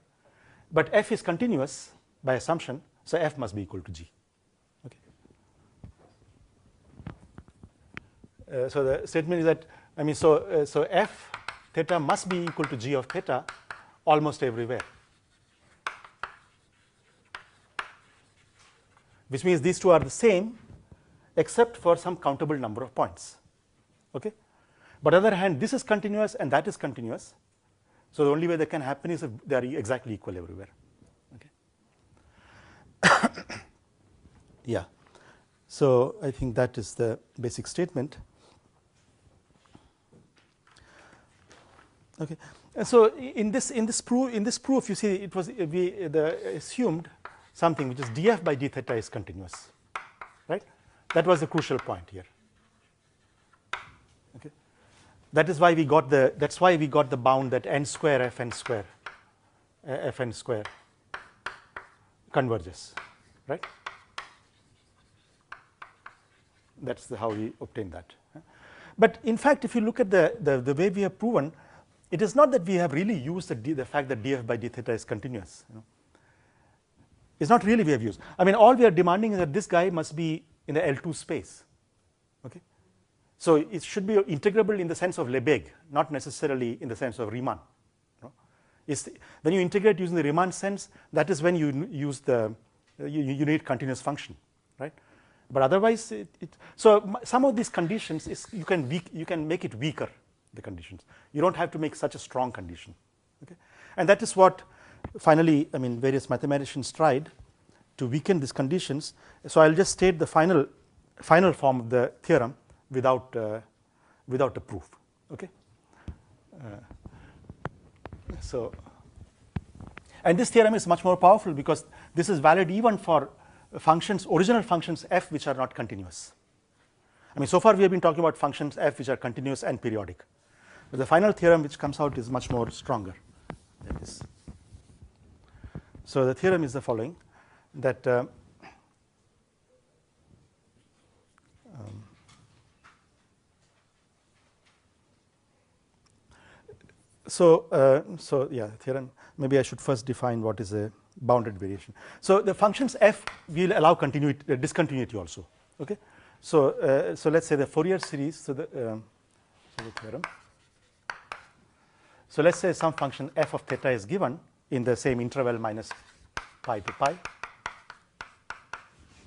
But f is continuous by assumption, so f must be equal to g. Okay. So the statement is that, I mean, so f theta must be equal to g of theta almost everywhere, which means these two are the same except for some countable number of points. Okay. But on the other hand, this is continuous and that is continuous. So the only way that can happen is if they are exactly equal everywhere. Okay. Yeah. So I think that is the basic statement. Okay. And so in this proof, you see, it was assumed something which is df by d theta is continuous, right? That was the crucial point here. Okay. That is why we got the bound that n square fn square converges, right? That's how we obtained that. But in fact, if you look at the way we have proven, it is not that we have really used the fact that df by d theta is continuous. It's not really we have used. I mean, all we are demanding is that this guy must be in the L2 space. Okay. So it should be integrable in the sense of Lebesgue, not necessarily in the sense of Riemann. When you integrate using the Riemann sense, that is when you use you need continuous function, right? But otherwise, so some of these conditions you can make it weaker. The conditions, you don't have to make such a strong condition. Okay, and that is what finally, I mean, various mathematicians tried to weaken these conditions. So I'll just state the final form of the theorem without a proof. Okay. So, and this theorem is much more powerful because this is valid even for functions, original functions f which are not continuous. I mean, so far we have been talking about functions f which are continuous and periodic. But the final theorem which comes out is much more stronger than this. So the theorem is the following, that so yeah, theorem. Maybe I should first define what is a bounded variation. So the functions f will allow discontinuity also. Okay. So so let's say the Fourier series. So the theorem. So let's say some function f of theta is given in the same interval minus pi to pi.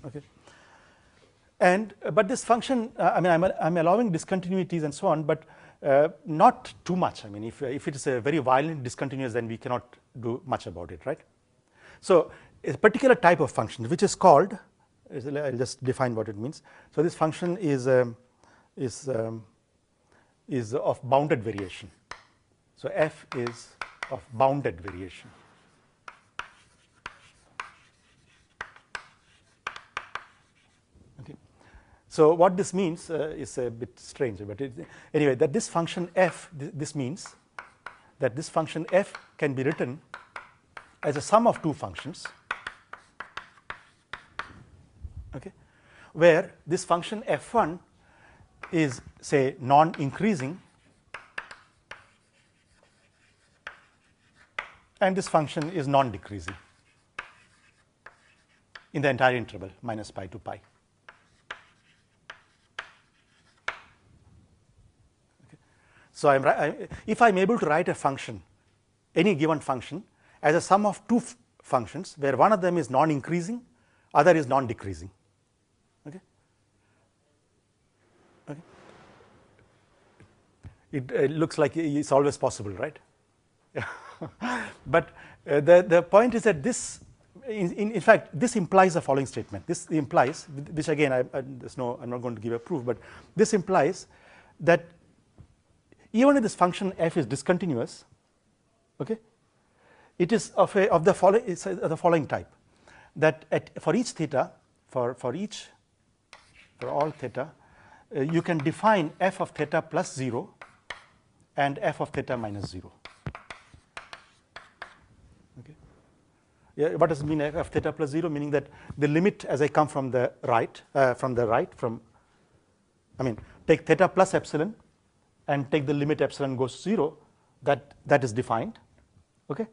Okay. And but this function, I mean, I'm allowing discontinuities and so on, but not too much. I mean, if it is a very violent discontinuous, then we cannot do much about it, right? So a particular type of function which is called, I'll just define what it means. So this function is of bounded variation. So f is of bounded variation. Okay. So what this means is a bit strange, but anyway, that this function f, this means that this function f can be written as a sum of two functions, okay, where this function f1 is, say, non-increasing, and this function is non-decreasing in the entire interval minus pi to pi. Okay. So if I'm able to write a function, any given function, as a sum of two functions where one of them is non-increasing, other is non-decreasing. Okay. Okay. It looks like it's always possible, right? But the point is that this, in fact, this implies the following statement. This implies, which again, I'm not going to give a proof, but this implies that even if this function f is discontinuous, okay, it is of the following type, that for each theta, for all theta, you can define f of theta plus 0 and f of theta minus 0. Okay. Yeah, what does it mean f of theta plus 0? Meaning that the limit as I come from the right, take theta plus epsilon and take the limit epsilon goes to 0, that is defined. Okay.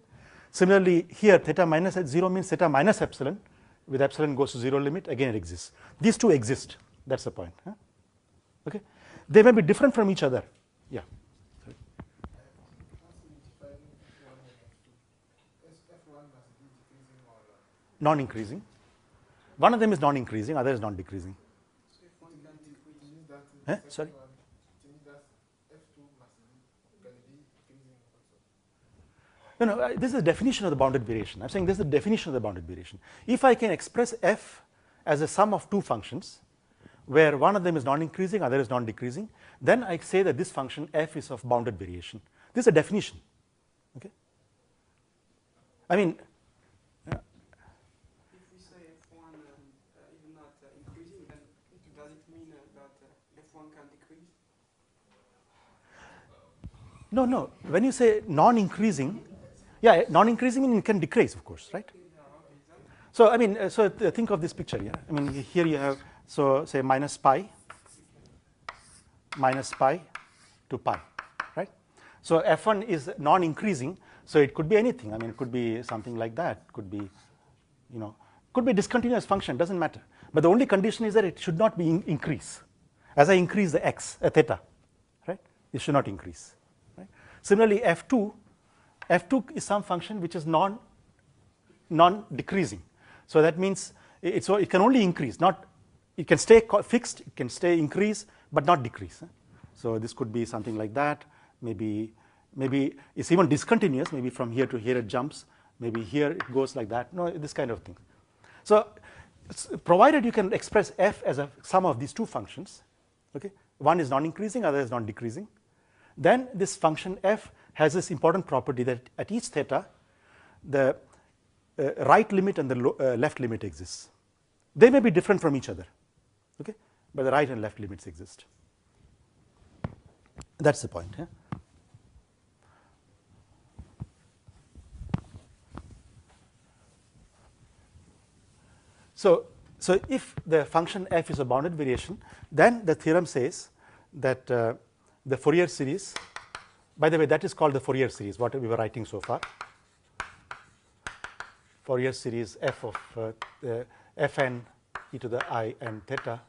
Similarly, here theta minus 0 means theta minus epsilon with epsilon goes to 0 limit, again it exists. These two exist, that's the point. Huh? Okay. They may be different from each other. Yeah. Non-increasing. One of them is non-increasing, other is non-decreasing. Sorry? No, this is the definition of the bounded variation. I'm saying this is the definition of the bounded variation. If I can express f as a sum of two functions, where one of them is non-increasing, other is non-decreasing, then I say that this function f is of bounded variation. This is a definition. Okay. I mean, If we say f1 is not increasing, then does it mean that f1 can decrease? no. When you say non-increasing, yeah, non-increasing means it can decrease, of course, right? So I mean, so think of this picture. Yeah, I mean, here you have, so say minus pi to pi, right? So f1 is non-increasing, so it could be anything. I mean, it could be something like that. Could be, you know, could be a discontinuous function. Doesn't matter. But the only condition is that it should not be increase. As I increase the x, theta, right? It should not increase. Right? Similarly, f2 is some function which is non-decreasing. So that means it can only increase, it can stay fixed, it can stay increase, but not decrease. So this could be something like that. Maybe it's even discontinuous. Maybe from here to here it jumps. Maybe here it goes like that. No, this kind of thing. So provided you can express f as a sum of these two functions, okay, one is non-increasing, other is non-decreasing, then this function f has this important property that at each theta, the right limit and the left limit exists. They may be different from each other, okay, but the right and left limits exist. That's the point. Yeah? So if the function f is a bounded variation, then the theorem says that the Fourier series, by the way, that is called the Fourier series, what we were writing so far. Fourier series f of fn e to the I n theta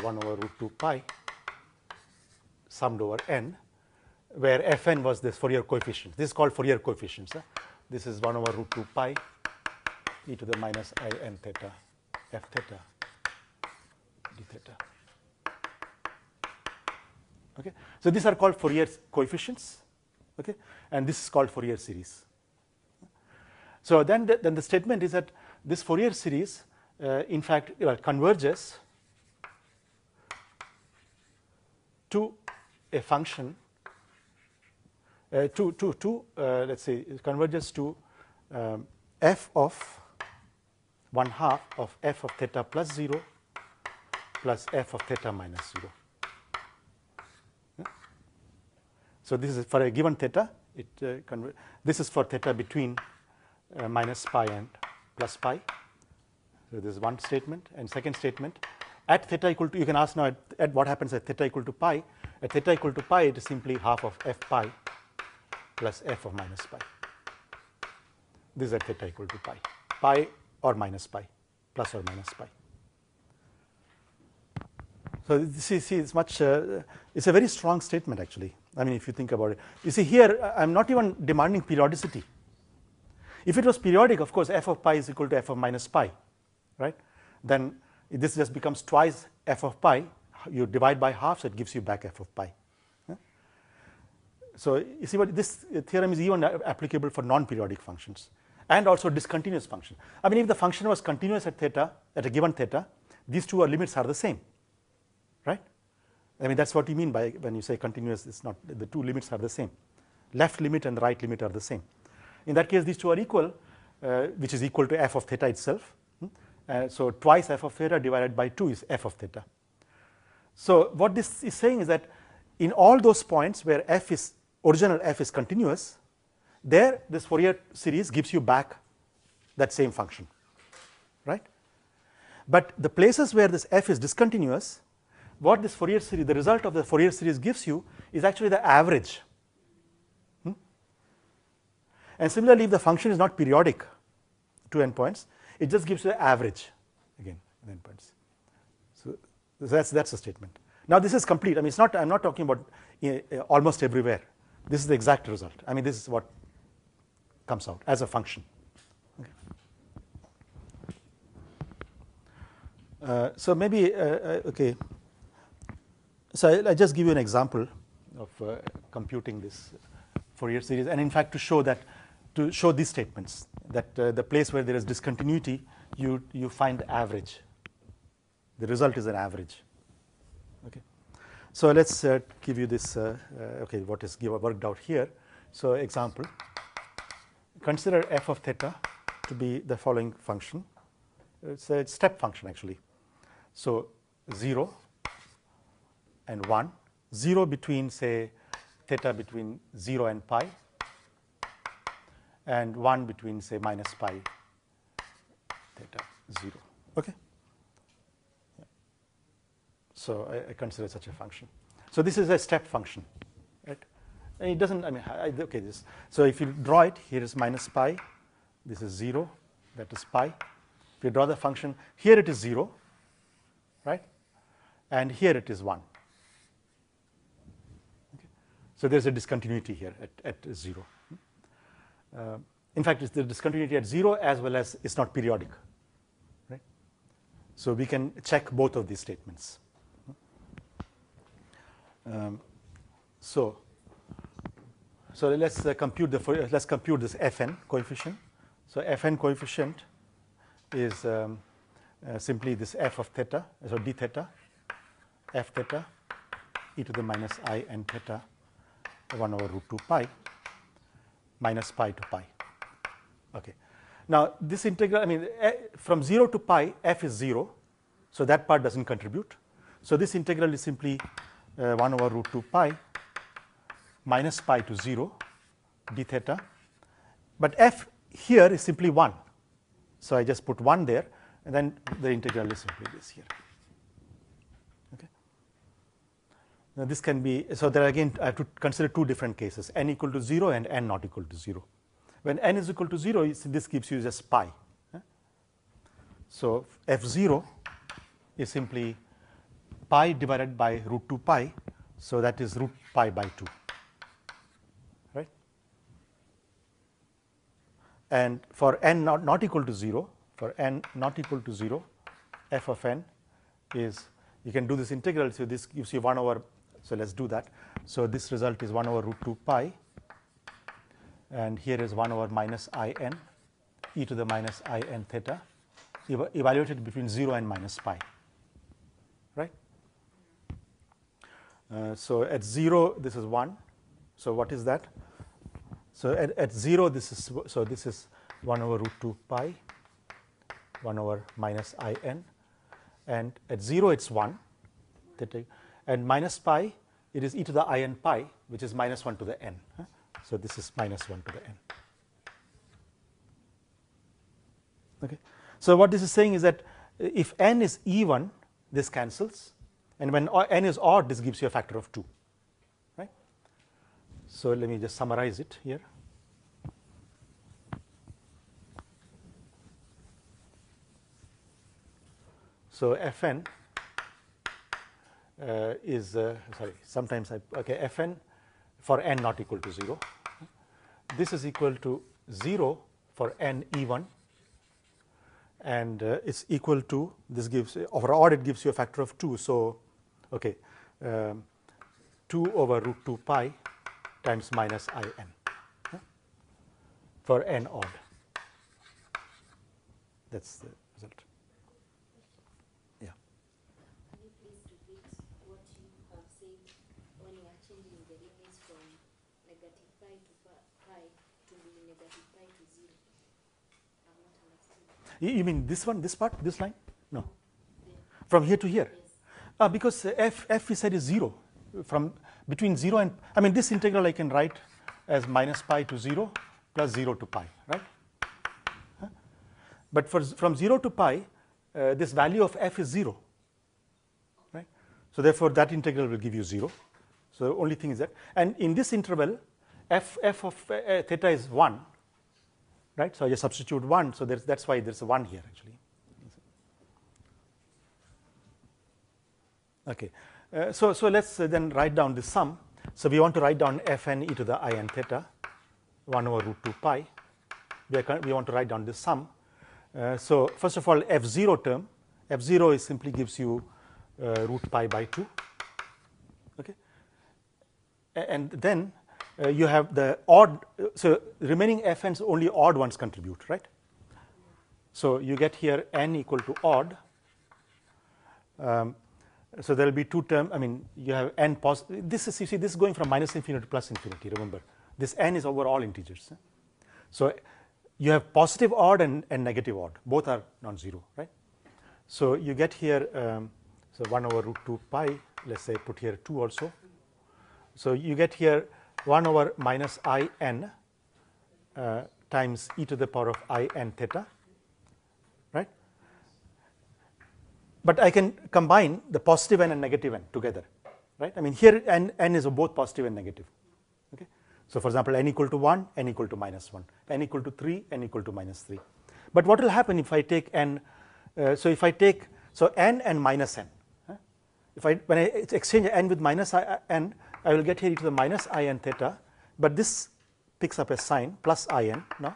1 over root 2 pi summed over n, where fn was this Fourier coefficient. This is called Fourier coefficients. This is 1 over root 2 pi e to the minus I n theta f theta d theta. Okay. So these are called Fourier coefficients, okay, and this is called Fourier series. So then the statement is that this Fourier series, in fact, converges to a function let's say it converges to f of 1/2 of f of theta plus 0 plus f of theta minus 0. So this is for a given theta. This is for theta between minus pi and plus pi. So this is one statement. And second statement, at theta equal to, you can ask now at what happens at theta equal to pi. At theta equal to pi, it is simply half of f pi plus f of minus pi. This is at theta equal to pi. Pi or minus pi, plus or minus pi. So this is, see, it's much, it's a very strong statement actually. I mean, if you think about it. You see here, I'm not even demanding periodicity. If it was periodic, of course, f of pi is equal to f of minus pi, right? Then this just becomes twice f of pi. You divide by half, so it gives you back f of pi. Yeah? So you see what this theorem is even applicable for non-periodic functions and also discontinuous function. I mean, if the function was continuous at theta, at a given theta, these two limits are the same, right? I mean, that's what you mean by when you say continuous. It's not, the two limits are the same. Left limit and the right limit are the same. In that case, these two are equal, which is equal to f of theta itself. So twice f of theta divided by 2 is f of theta. So what this is saying is that in all those points where original f is continuous, there this Fourier series gives you back that same function, right? But the places where this f is discontinuous, what this Fourier series, the result of the Fourier series gives you is actually the average. And similarly, if the function is not periodic to endpoints, it just gives you the average again at endpoints. So that's the statement. Now this is complete. I mean, it's not. I'm not talking about almost everywhere. This is the exact result. I mean, this is what comes out as a function. Okay. So maybe okay. So I'll just give you an example of computing this Fourier series, and in fact to show that, to show these statements, that the place where there is discontinuity, you find the average. The result is an average. Okay. So let's give you this. Okay, what is worked out here? So example. Consider f of theta to be the following function. It's a step function actually. So 0 and 1, 0 between, say, theta between 0 and pi, and 1 between, say, minus pi theta 0. Okay. Yeah. So I consider such a function. So this is a step function, right? And it doesn't, I mean, okay, this. So if you draw it, here is minus pi, this is 0, that is pi. If you draw the function, here it is 0, right? And here it is 1. Okay. So there's a discontinuity here at 0. In fact, it's the discontinuity at 0 as well as it's not periodic, right? So we can check both of these statements. So let's compute let's compute this Fn coefficient. So Fn coefficient is simply this f of theta, so d theta, f theta, e to the minus I n theta, 1 over root 2 pi, minus pi to pi. Okay. Now this integral, I mean, from 0 to pi, f is 0, so that part doesn't contribute. So this integral is simply 1 over root 2 pi minus pi to 0 d theta, but f here is simply 1. So I just put 1 there, and then the integral is simply this here. Okay. Now this can be, so there again I have to consider two different cases, n equal to 0 and n not equal to 0. When n is equal to 0, this gives you just pi. So f0 is simply pi divided by root 2 pi, so that is root pi by 2. Right? And for n not equal to 0, for n not equal to 0, f of n is, you can do this integral, so this gives you 1 over, so let's do that. So this result is 1 over root 2 pi, and here is 1 over minus I n e to the minus I n theta, evaluated between 0 and minus pi. Right? So at 0, this is 1. So what is that? So at 0, this is, so this is 1 over root 2 pi, 1 over minus I n, and at 0 it's 1, and minus pi, it is e to the I n pi, which is minus 1 to the n. So this is minus 1 to the n. Okay. So what this is saying is that if n is even, this cancels, and when n is odd, this gives you a factor of 2. Right? So let me just summarize it here. So Fn is, sorry, sometimes okay, Fn for n not equal to 0. This is equal to 0 for n even, and it's equal to, this gives, for odd it gives you a factor of 2. So, okay, 2 over root 2 pi times minus I n for n odd. That's the result. Yeah. Can you please repeat what you have said when you are changing the limits from negative pi to pi to negative pi to 0? I have not understood. You mean this one, this part, this line? No. Yeah. From here to here? Yes. Because f we said is 0. From between 0 and, I mean, this integral I can write as minus pi to 0 plus 0 to pi, right? But from 0 to pi, this value of f is 0, right? So therefore, that integral will give you 0. So the only thing is that, and in this interval, f of theta is 1, right? So I just substitute 1. So that's why there's a 1 here actually. Okay. So let's then write down the sum. So we want to write down Fn e to the I n theta, 1 over root 2 pi. We want to write down the sum. So first of all, f0 term, f0 is simply gives you root pi by 2. Okay. And then you have the odd, so remaining fn's only odd ones contribute, right? So you get here n equal to odd. So there will be two terms. I mean, you have n positive. This is, you see, this is going from minus infinity to plus infinity. Remember, this n is over all integers. So you have positive odd and negative odd. Both are non-zero, right? So you get here, so 1 over root 2 pi. Let's say put here 2 also. So you get here 1 over minus I n times e to the power of I n theta, right? But I can combine the positive n and negative n together, right? I mean, here n is both positive and negative. Okay. So for example, n equal to 1, n equal to minus 1, n equal to 3, n equal to minus 3. But what will happen if I take n? So if I take n and minus n, when I exchange n with minus n, I will get here e to the minus I n theta, but this picks up a sign plus I n now,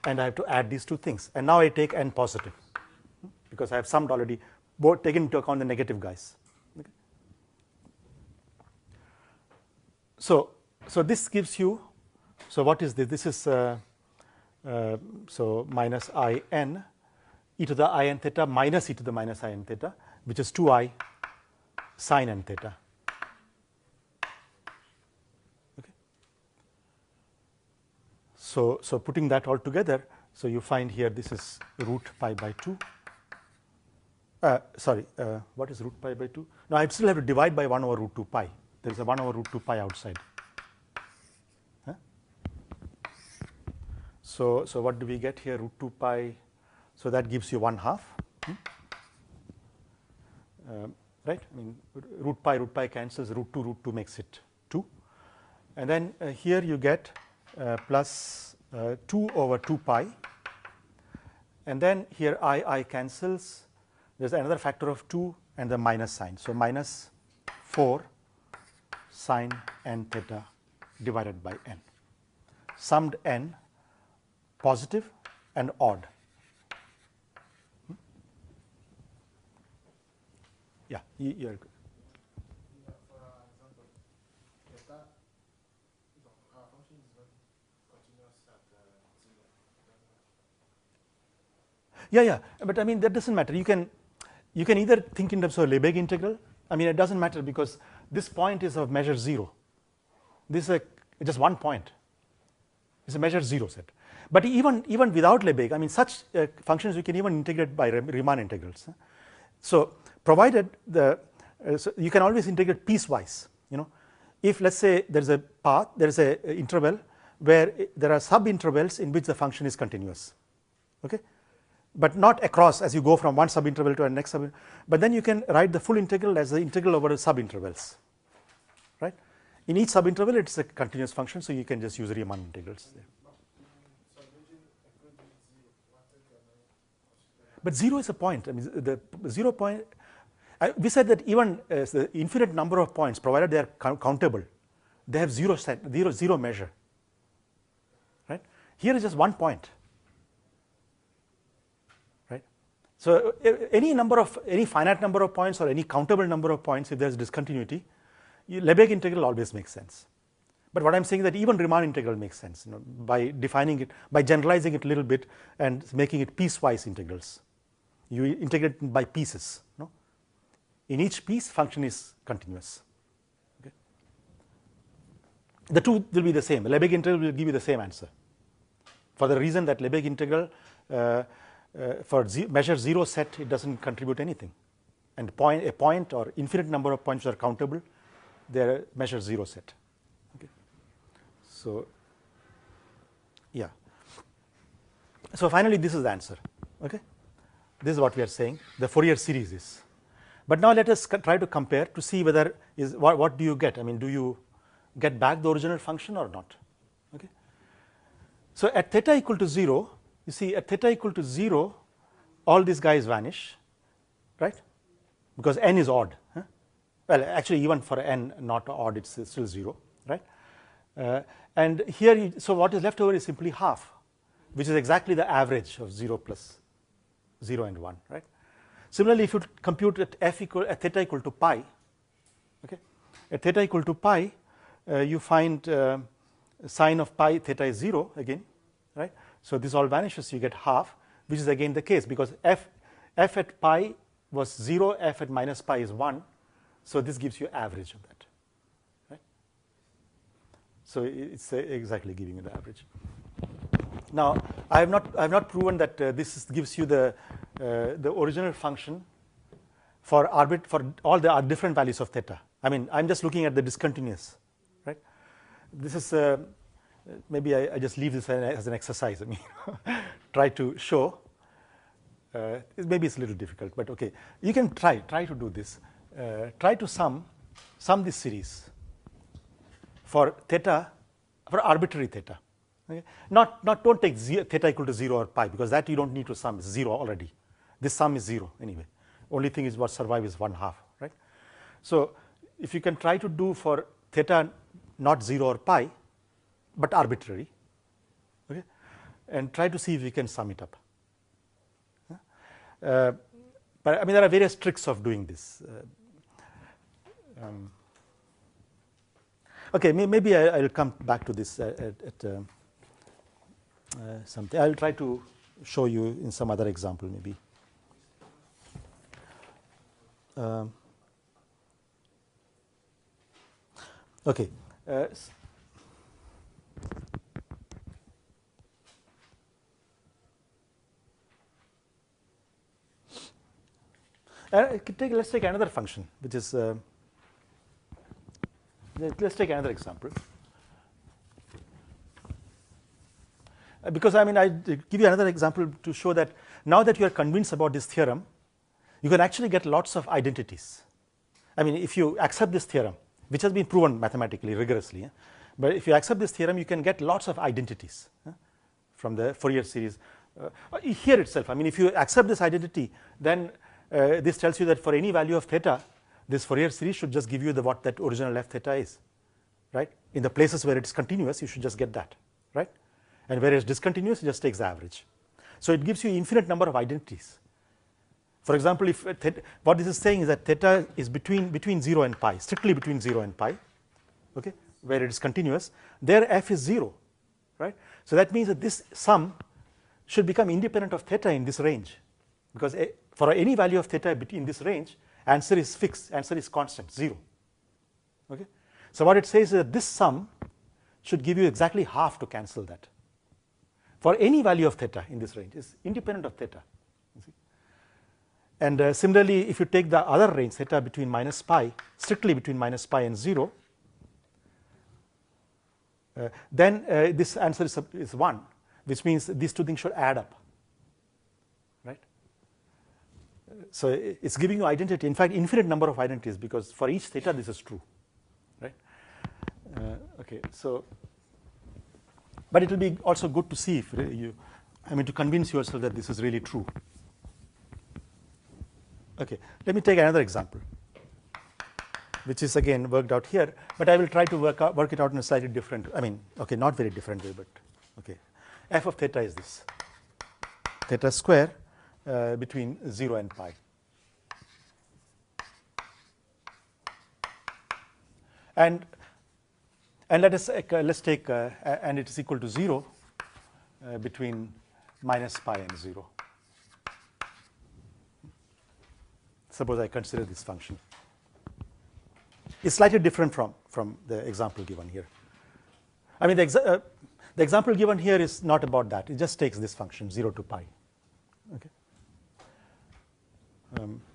and I have to add these two things. And now I take n positive, because I have summed already, both taken into account the negative guys. Okay. So this gives you, so what is this? This is so minus I n e to the I n theta minus e to the minus I n theta, which is 2i sine n theta. Okay. So putting that all together, so you find here this is root pi by 2. What is root pi by 2? No, I still have to divide by 1 over root 2 pi. There is a 1 over root 2 pi outside. Huh? So what do we get here? Root 2 pi. So that gives you 1/2. Right? I mean, root pi cancels. Root 2 makes it 2. And then here you get plus 2 over 2 pi. And then here I cancels. There's another factor of 2 and the minus sign. So minus 4 sine n theta divided by n. Summed n positive and odd. Yeah, you're good. For example, theta, our function is not continuous at 0. Yeah, but I mean that doesn't matter. You can either think in terms of Lebesgue integral. I mean, it doesn't matter because this point is of measure 0. This is just one point. It's a measure 0 set. But even without Lebesgue, I mean, such functions you can even integrate by Riemann integrals. So provided so you can always integrate piecewise. You know, if let's say there is a path, there is a interval where there are sub-intervals in which the function is continuous. Okay. But not across as you go from one subinterval to the next subinterval. But then you can write the full integral as the integral over the subintervals, right? In each subinterval, it's a continuous function, so you can just use Riemann integrals there. But 0 is a point. I mean, the 0 point. We said that even the infinite number of points, provided they are countable, they have zero measure, right? Here is just one point. So any finite number of points or any countable number of points, if there is discontinuity, Lebesgue integral always makes sense. But what I'm saying is that even Riemann integral makes sense, you know, by defining it, by generalizing it a little bit and making it piecewise integrals. You integrate by pieces. You know? In each piece, function is continuous. Okay? The two will be the same. Lebesgue integral will give you the same answer, for the reason that Lebesgue integral for measure 0 set, it doesn't contribute anything, and a point or infinite number of points are countable, they are measure 0 set. Okay. So yeah, so finally this is the answer. Okay, this is what we are saying the Fourier series is. But now let us try to compare to see whether what do you get. I mean, do you get back the original function or not? Okay. So at theta equal to 0, you see at theta equal to 0, all these guys vanish, right? Because n is odd. Huh? Well, actually, even for n not odd, it's still 0, right? And here, so what is left over is simply half, which is exactly the average of 0 plus 0 and 1, right? Similarly, if you compute at theta equal to pi, okay, at theta equal to pi, you find sine of pi theta is 0 again, right? So this all vanishes, you get half, which is again the case because f at pi was 0, f at minus pi is 1. So this gives you average of that, right? So it's exactly giving you the average. Now I have not proven that gives you the original function for all the different values of theta. I mean, I'm just looking at the discontinuous, right? This is maybe I just leave this as an exercise. I mean, try to show. Maybe it's a little difficult, but okay. You can try to do this. Try to sum this series for theta, for arbitrary theta. Okay? Don't take theta equal to 0 or pi because that you don't need to sum. It's 0 already. This sum is 0 anyway. Only thing is what survive is 1/2, right? So if you can try to do for theta not 0 or pi, but arbitrary, okay, and try to see if you can sum it up. But I mean, there are various tricks of doing this. Okay, maybe I'll come back to this at something. I'll try to show you in some other example, maybe. Okay. Let's take another function, which is let's take another example. Because I mean, I give you another example to show that now that you are convinced about this theorem, you can actually get lots of identities. I mean, if you accept this theorem, which has been proven mathematically rigorously, but if you accept this theorem, you can get lots of identities from the Fourier series. Here itself, I mean, if you accept this identity, then this tells you that for any value of theta, this Fourier series should just give you what that original f theta is, right? In the places where it's continuous, you should just get that, right? And where it's discontinuous, it just takes the average. So it gives you infinite number of identities. For example, if what this is saying is that theta is between 0 and pi, strictly between 0 and pi, okay, where it is continuous, there f is 0, right? So that means that this sum should become independent of theta in this range, because for any value of theta in this range, answer is fixed, answer is constant, 0. Okay? So what it says is that this sum should give you exactly half to cancel that. For any value of theta in this range is independent of theta. You see? And similarly, if you take the other range, theta between minus pi, strictly between minus pi and 0, then this answer is 1, which means these two things should add up. Right? So it's giving you identity, in fact, infinite number of identities, because for each theta this is true. Right? Okay, so. But it will be also good to see if to convince yourself that this is really true. Okay, let me take another example, which is again worked out here, but I will try to work it out in a slightly different, okay, not very different way, but okay. F of theta is this, theta square between 0 and pi. And let's take and it is equal to 0 between minus pi and 0. Suppose I consider this function. It's slightly different from the example given here. I mean, the example given here is not about that. It just takes this function 0 to pi. Okay.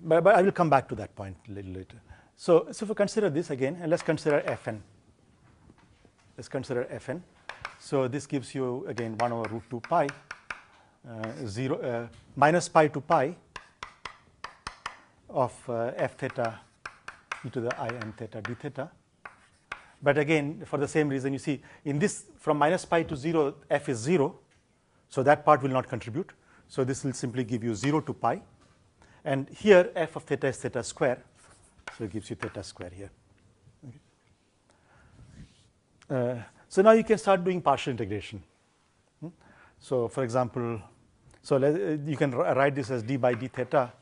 But I will come back to that point a little later. So if we consider this again, and let's consider Fn. Let's consider Fn. So this gives you again 1 over root 2 pi, minus pi to pi of f theta e to the I n theta d theta. But again, for the same reason, you see in this from minus pi to 0, f is 0, so that part will not contribute. So this will simply give you 0 to pi, and here f of theta is theta square, so it gives you theta square here. Okay. So now you can start doing partial integration. So for example, you can write this as d by d theta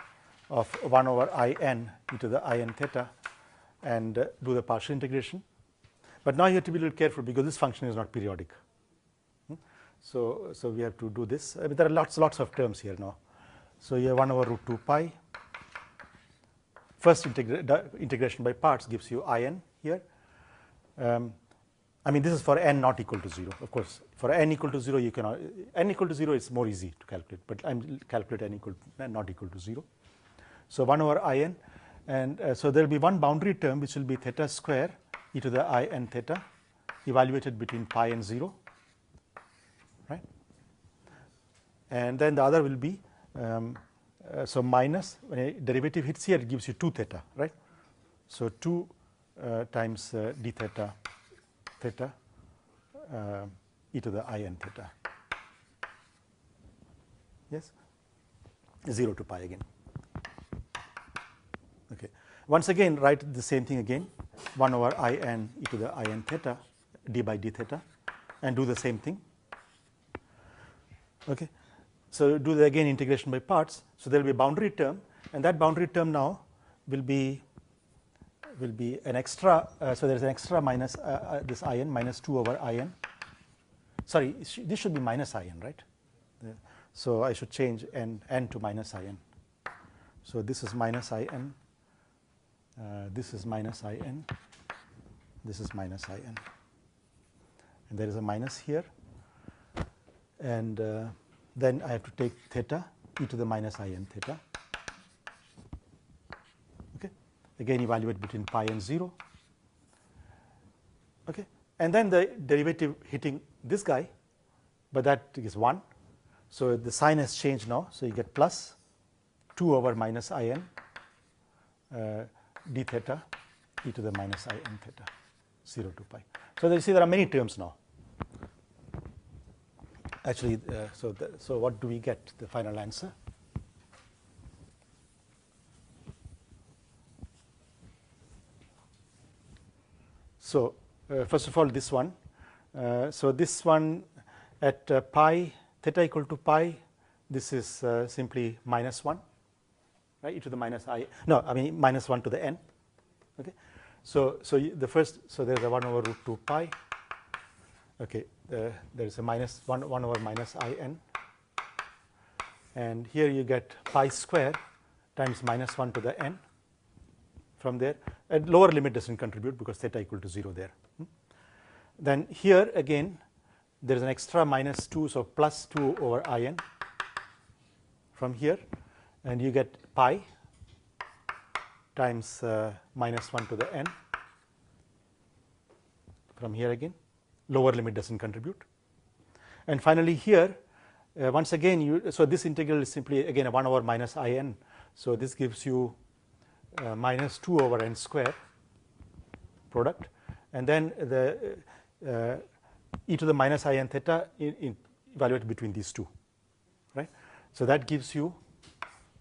of 1 over I n e to the I n theta and do the partial integration. But now you have to be a little careful because this function is not periodic. So we have to do this. I mean, there are lots of terms here now. So you have 1 over root 2 pi. First integration by parts gives you in here. I mean, this is for n not equal to 0. Of course, for n equal to 0, you cannot. N equal to 0 is more easy to calculate, but I'm calculating n equal not equal to 0. So 1 over in, and so there will be one boundary term which will be theta square e to the in theta, evaluated between pi and 0, right? And then the other will be so minus, when a derivative hits here, it gives you 2 theta, right? So 2 times d theta theta e to the in theta. Yes, 0 to pi again. Okay. Once again, write the same thing again. 1 over in e to the in theta d by d theta, and do the same thing. Okay. So do the again integration by parts. So there will be a boundary term, and that boundary term now will be an extra. So there is an extra minus this in minus 2 over in. Sorry, this should be minus in, right? So I should change n to minus in. So this is minus in. This is minus in. This is minus in. And there is a minus here. And then I have to take theta e to the minus in theta. Okay. Again, evaluate between pi and 0. Okay. And then the derivative hitting this guy, but that is 1. So the sign has changed now. So you get plus 2 over minus in d theta e to the minus in theta, 0 to pi. So you see there are many terms now. Actually, so what do we get, the final answer? So first of all, this one. So this one at pi, theta equal to pi, this is simply minus 1, right, e to the minus I, no, I mean minus 1 to the n. Okay. So the first, so there's a 1 over root 2 pi. Okay, there is a minus 1 over minus in, and here you get pi square times minus 1 to the n from there. And lower limit doesn't contribute because theta equal to 0 there. Then here again there is an extra minus 2, so plus 2 over in from here, and you get pi times minus 1 to the n from here again. Lower limit doesn't contribute. And finally here, once again, so this integral is simply again a 1 over minus in. So this gives you minus 2 over n square product. And then the e to the minus in theta evaluate between these two, right? So that gives you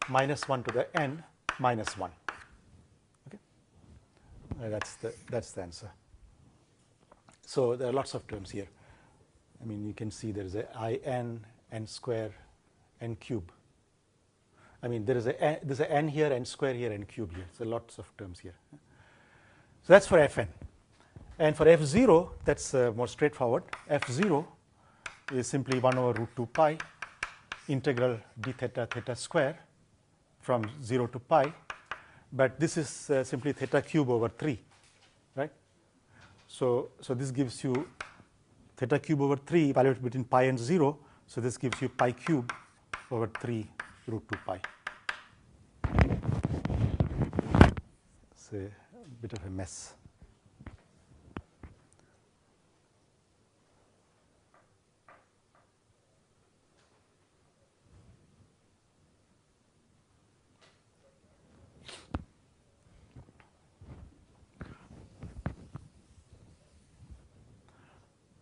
minus 1 to the n minus 1. Okay, that's the answer. So there are lots of terms here. I mean, you can see there is a in, n square, n cube. I mean, there's an n here, n square here, n cube here. So lots of terms here. So that's for fn. And for f0, that's more straightforward. F0 is simply 1 over root 2 pi integral d theta theta square from 0 to pi. But this is simply theta cube over 3, right? So this gives you theta cube over 3 evaluated between pi and 0. So this gives you pi cube over 3 root 2 pi. It's a bit of a mess.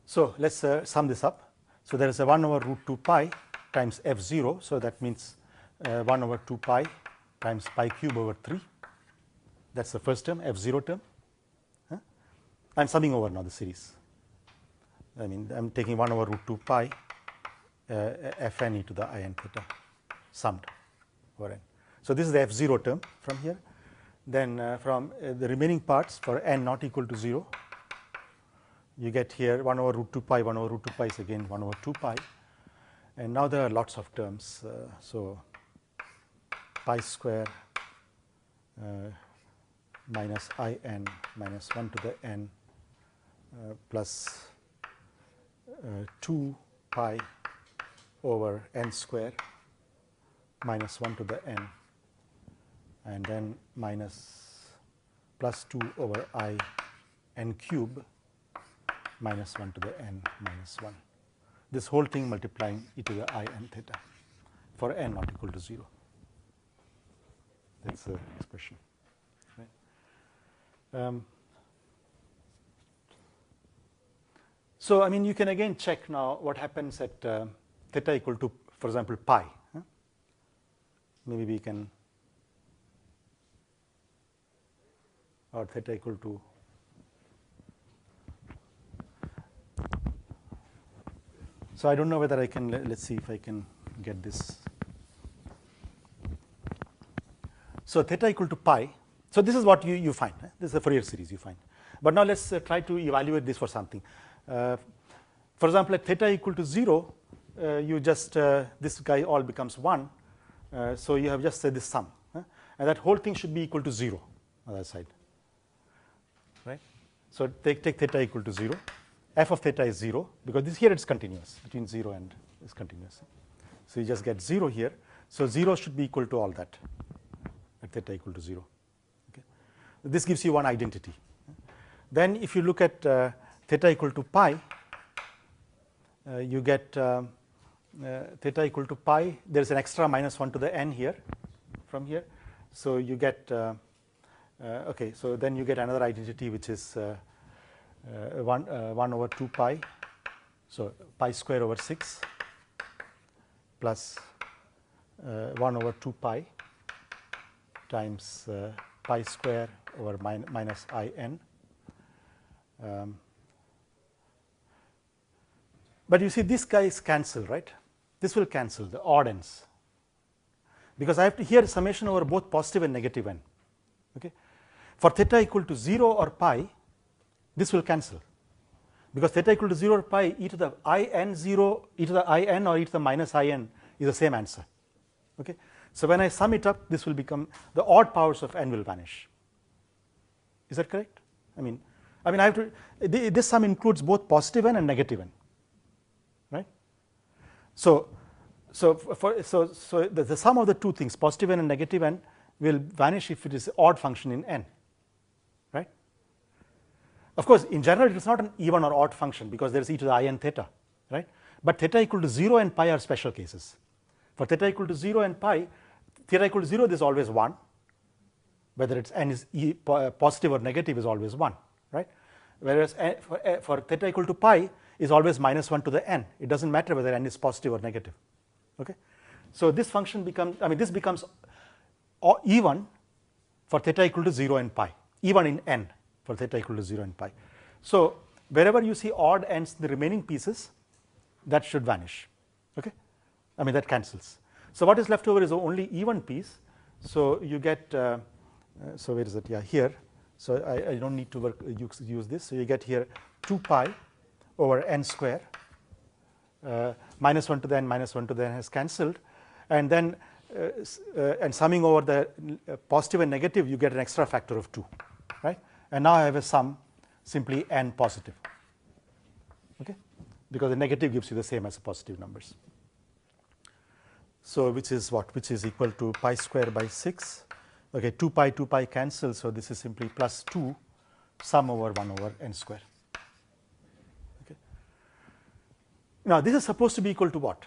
So let's sum this up. So there is a 1 over root 2 pi times f0. So that means 1 over 2 pi times pi cube over 3. That's the first term, f0 term. I'm summing over now the series. I mean, I'm taking 1 over root 2 pi fn e to the in theta summed over n. So this is the f0 term from here. Then from the remaining parts for n not equal to 0, you get here 1 over root 2 pi, 1 over root 2 pi is again 1 over 2 pi. And now there are lots of terms. So pi square minus I n minus 1 to the n plus 2 pi over n square minus 1 to the n, and then minus plus 2 over I n cube minus 1 to the n minus 1. This whole thing multiplying e to the I n theta for n not equal to 0. That's the expression. Right? So, I mean, you can again check now what happens at theta equal to, for example, pi. Maybe we can, or theta equal to, so I don't know whether I can, let's see if I can get this. So theta equal to pi, so this is what you find, this is the Fourier series you find. But now let's try to evaluate this for something. For example, at theta equal to 0, you just, this guy all becomes 1, so you have just said this sum, and that whole thing should be equal to 0 on that side, right? So take theta equal to 0, f of theta is 0, because this here it's continuous, between 0 and is continuous. So you just get 0 here, so 0 should be equal to all that at theta equal to 0. Okay. This gives you one identity. Then if you look at theta equal to pi, you get theta equal to pi, there is an extra minus 1 to the n here from here. So you get, okay, so then you get another identity which is 1 over 2 pi, so pi square over 6 plus 1 over 2 pi times pi square over minus I n. But you see this guy is cancelled, right? This will cancel the odd ends, because I have to here summation over both positive and negative n. Okay? For theta equal to 0 or pi, this will cancel, because theta equal to 0 or pi, e to the I n 0, e to the I n or e to the minus I n is the same answer. Okay? So when I sum it up, this will become, the odd powers of n will vanish. Is that correct? I mean I have to, this sum includes both positive n and negative n, right? So the sum of the two things, positive n and negative n, will vanish if it is odd function in n, right? Of course, in general it is not an even or odd function, because there is e to the I n theta, right? But theta equal to 0 and pi are special cases. For theta equal to 0 and pi, theta equal to 0 there is always 1, whether it's n is positive or negative is always 1, right? Whereas for theta equal to pi is always minus 1 to the n. It doesn't matter whether n is positive or negative. Okay? So this function becomes, I mean, this becomes even for theta equal to 0 and pi, even in n for theta equal to 0 and pi. So wherever you see odd ends in the remaining pieces, that should vanish. Okay? I mean, that cancels. So what is left over is only even piece. So you get, so where is it? Yeah, here. So I don't need to use this. So you get here 2 pi over n square, minus 1 to the n minus 1 to the n has cancelled, and then and summing over the positive and negative, you get an extra factor of 2, right? And now I have a sum simply n positive, okay? Because the negative gives you the same as the positive numbers. So which is what? Which is equal to pi square by 6. Okay, 2 pi cancels, so this is simply plus 2 sum over 1 over n square. Okay. Now this is supposed to be equal to what?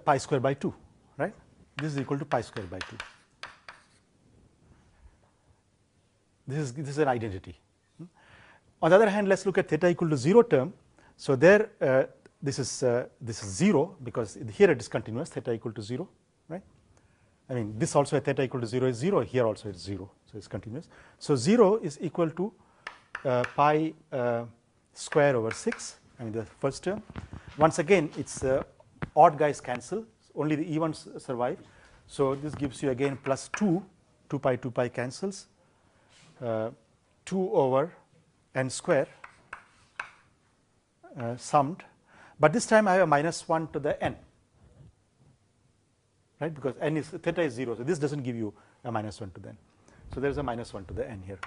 Pi square by 2, right? This is equal to pi square by 2. This is an identity. On the other hand, let's look at theta equal to 0 term. So there, this is 0, because here it is continuous, theta equal to 0, right? I mean, this also at theta equal to 0 is 0, here also it's 0, so it's continuous. So 0 is equal to pi square over 6, I mean the first term. Once again, it's odd guys cancel, only the evens survive. So this gives you again plus 2 pi cancels, 2 over n square summed, but this time I have a minus 1 to the n, right, because n is theta is 0, so this doesn't give you a minus 1 to the n. So there is a minus 1 to the n here.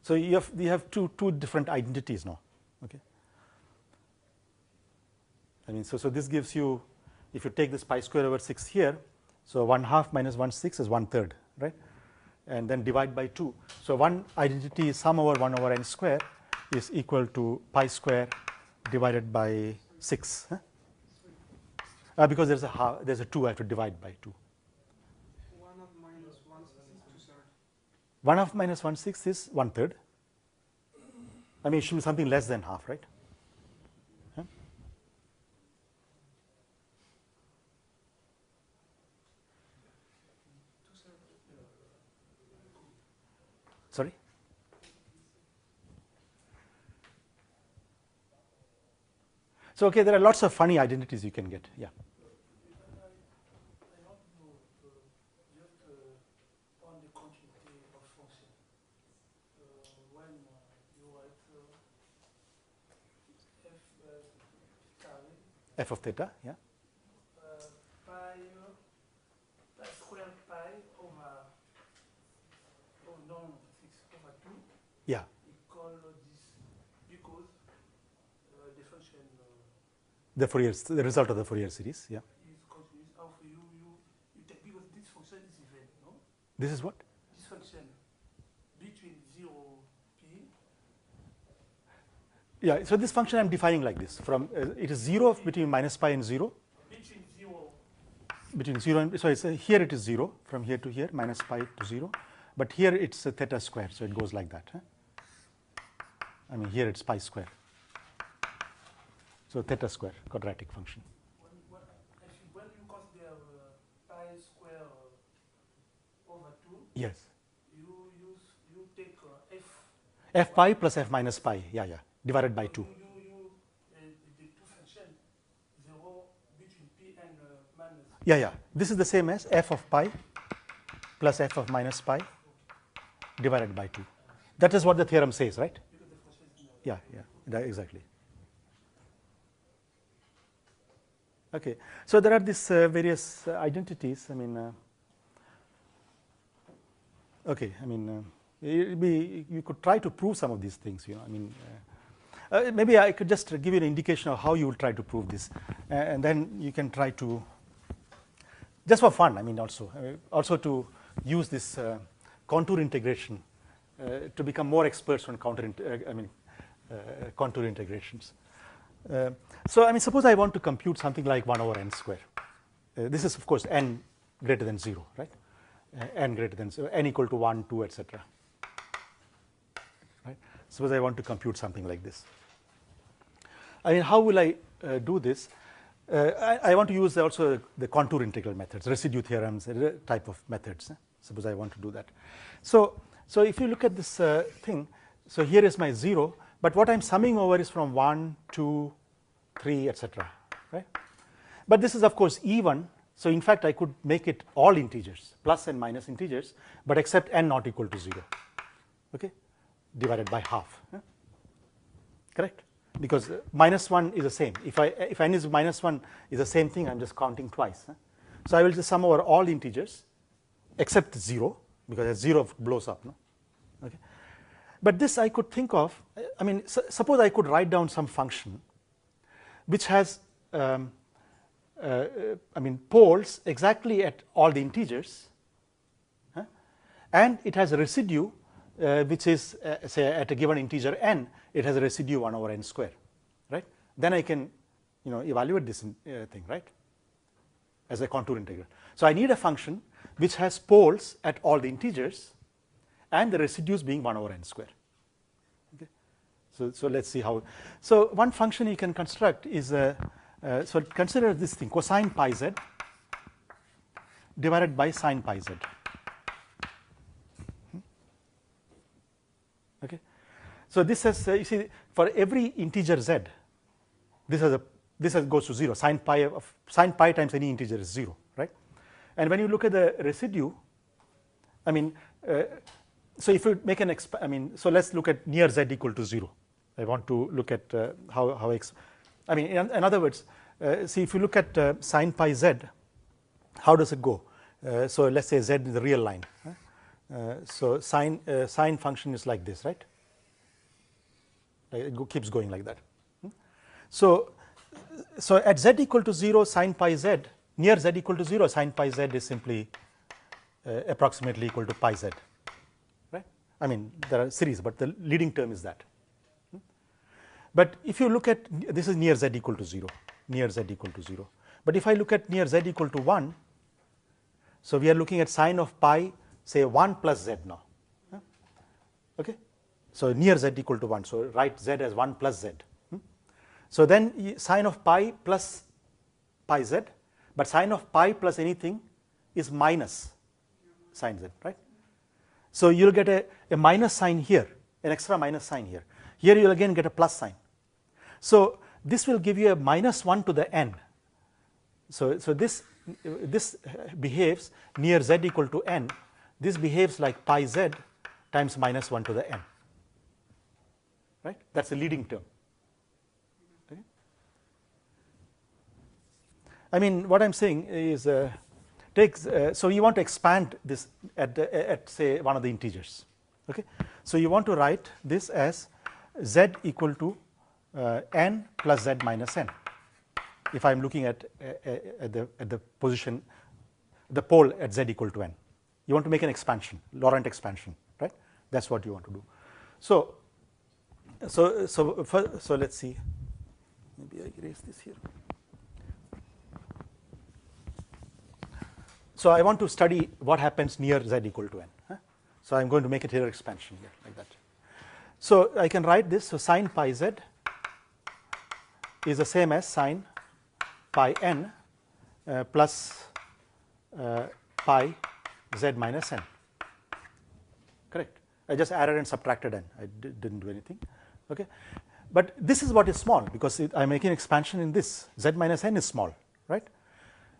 So you have two different identities now. Okay. I mean, so this gives you, if you take this pi square over 6 here, so 1/2 minus 1/6 is 1/3, right? And then divide by 2. So one identity is sum over 1 over n square is equal to pi square divided by 6. Huh? Because there's a 2, I have to divide by 2. 1 of minus 1/6 is 2/3. 1 of minus 1/6 is 1/3. I mean, it should be something less than half, right? Huh? Sorry? So, okay, there are lots of funny identities you can get. Yeah. F of theta, yeah. Pi square pi over, oh no, 6 over 2. Yeah. Equal this because the function The result of the Fourier series, yeah. is continuous. How you take, because this function is even, no? This is what? This function between 0 p. Yeah, so this function I'm defining like this. From it is 0 between minus pi and 0. Between 0 and, so it's here it is 0 from here to here, minus pi to 0. But here it's a theta square, so it goes like that. Huh? I mean, here it's pi square. So theta square, quadratic function. When you consider pi square over 2, Yes. you take F pi plus F minus pi, yeah, divided by 2. The two functions, 0 between p and minus. Yeah. This is the same as F of pi plus F of minus pi divided by 2. That is what the theorem says, right? Because the function is Yeah, exactly. Okay, so there are these various identities. I mean, okay, I mean, you could try to prove some of these things. You know, I mean, maybe I could just give you an indication of how you will try to prove this, and then you can try to, just for fun. I mean, also to use this contour integration to become more experts on contour integrations. So, I mean, suppose I want to compute something like 1 over n square. This is, of course, n greater than 0, right? N greater than 0, n equal to 1, 2, etc. Right? Suppose I want to compute something like this. I mean, how will I do this? I want to use also the contour integral methods, residue theorems, type of methods. Suppose I want to do that. So if you look at this thing, so here is my 0. But what I'm summing over is from 1, 2, 3, etc. Right? But this is, of course, even. So in fact, I could make it all integers, plus and minus integers, but except n not equal to 0. Okay? Divided by half. Correct? Because minus 1 is the same. If n is minus 1 is the same thing, I'm just counting twice. So I will just sum over all integers except 0, because 0 blows up. No? Okay? But this I could think of, I mean, suppose I could write down some function which has, poles exactly at all the integers, and it has a residue which is, say, at a given integer n, it has a residue 1 over n square, right? Then I can, evaluate this thing, right, as a contour integral. So I need a function which has poles at all the integers, and the residues being 1 over n square. Okay. So let's see how. So one function you can construct is so consider this thing, cosine pi z divided by sine pi z. Okay. So this has you see, for every integer z, this goes to 0. Sine pi times any integer is 0, right? And when you look at the residue, I mean, so if you make an so let's look at near z equal to 0. I want to look at how I mean in other words, see if you look at sine pi z, how does it go? So let's say z is the real line. So sine function is like this, right? It keeps going like that. So at z equal to 0 sine pi z, near z equal to 0 sine pi z is simply approximately equal to pi z, right? I mean there are series, but the leading term is that. But if you look at this is near z equal to 0, near z equal to 0. But if I look at near z equal to 1, so we are looking at sine of pi, say 1 plus z now. Okay, so near z equal to 1. So write z as 1 plus z. So then sine of pi plus pi z, but sine of pi plus anything is minus sine z, right? So you'll get a minus sign here, an extra minus sign here. Here you'll again get a plus sign. So this will give you a minus 1 to the n. So this behaves near z equal to n. This behaves like pi z times minus 1 to the n, right? That's the leading term. Okay? I mean, what I'm saying is, so you want to expand this at say one of the integers. Okay, so you want to write this as z equal to n plus z minus n. If I'm looking at the position, the pole at z equal to n, you want to make an expansion, Laurent expansion, right? That's what you want to do. So let's see. Maybe I erase this here. So I want to study what happens near z equal to n. So I'm going to make a Taylor expansion here like that. So I can write this. So sine pi z is the same as sine pi n plus pi z minus n. Correct. I just added and subtracted n. I didn't do anything. Okay. But this is what is small because I'm making expansion in this. Z minus n is small, right?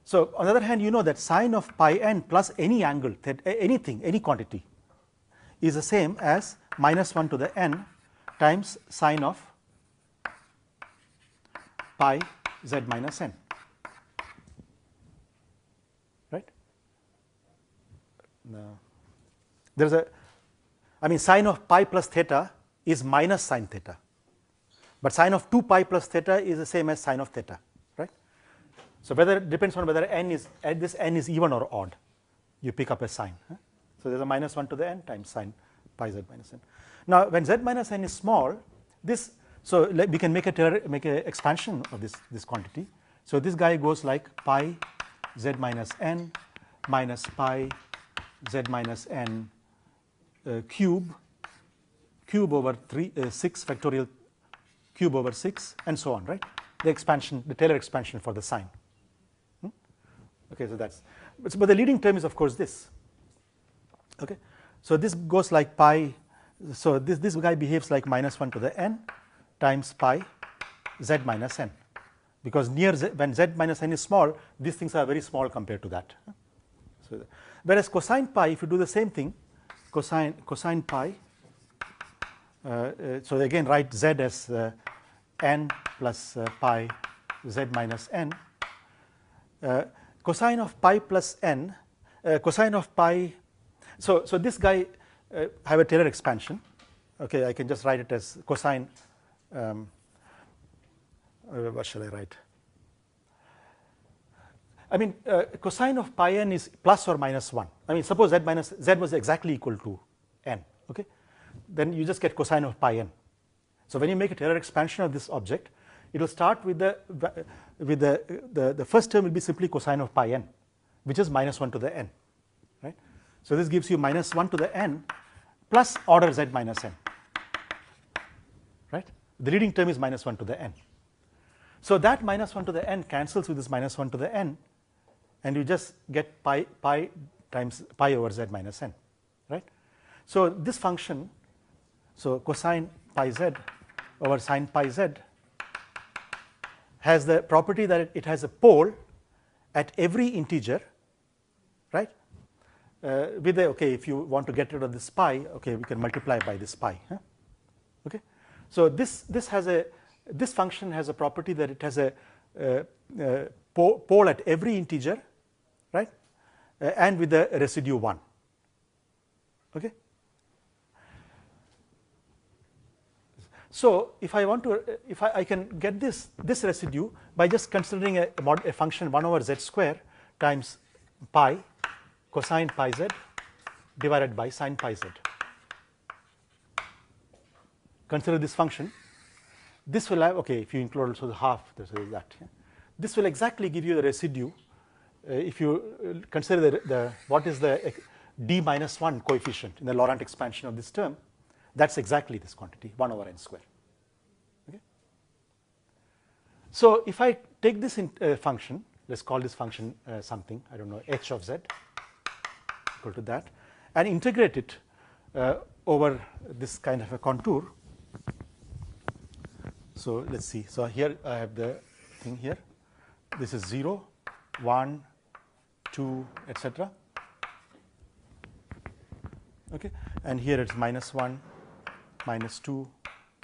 So on the other hand, you know that sine of pi n plus any angle, anything, any quantity, is the same as minus 1 to the n times sine of pi z minus n, right? No. There's sine of pi plus theta is minus sine theta, but sine of 2 pi plus theta is the same as sine of theta, right? So whether it depends on whether this n is even or odd, you pick up a sign. So there's a minus 1 to the n times sine pi z minus n. Now when z minus n is small, we can make a expansion of this quantity. So this guy goes like pi z minus n minus pi z minus n cube over 6 factorial cube over 6 and so on, right? The expansion, the Taylor expansion for the sign. Okay, so but the leading term is of course this. Okay, so this goes like pi. So this guy behaves like minus 1 to the n times pi z minus n, because when z minus n is small, these things are very small compared to that. So whereas cosine pi, if you do the same thing, cosine pi. So again, write z as n plus pi z minus n. Cosine of pi plus n, cosine of pi. So this guy have a Taylor expansion. Okay, I can just write it as cosine. What shall I write? I mean, cosine of pi n is plus or minus 1. I mean, suppose z was exactly equal to n. Okay, then you just get cosine of pi n. So when you make a Taylor expansion of this object, it will start with the first term will be simply cosine of pi n, which is minus 1 to the n, right? So this gives you minus 1 to the n plus order z minus n, right? The leading term is minus 1 to the n. So that minus 1 to the n cancels with this minus 1 to the n, and you just get pi times pi over z minus n, right? So this function, so cosine pi z over sine pi z, has the property that it has a pole at every integer, right? with a, okay, if you want to get rid of this pi, okay, we can multiply by this pi. Huh? Okay, so this function has a property that it has a pole at every integer, right, and with the residue 1. Okay. So if I want to, if I can get this residue by just considering a function 1 over z square times pi cosine pi z divided by sine pi z. Consider this function. This will have, okay, if you include also the half, this is that. Yeah. This will exactly give you the residue if you consider the what is the d minus 1 coefficient in the Laurent expansion of this term. That's exactly this quantity, 1 over n square. Okay. So if I take this function, let's call this function something, I don't know, h of z equal to that, and integrate it over this kind of a contour. So let's see. So here I have the thing here. This is 0, 1, 2, etc. Okay, and here it's -1, -2,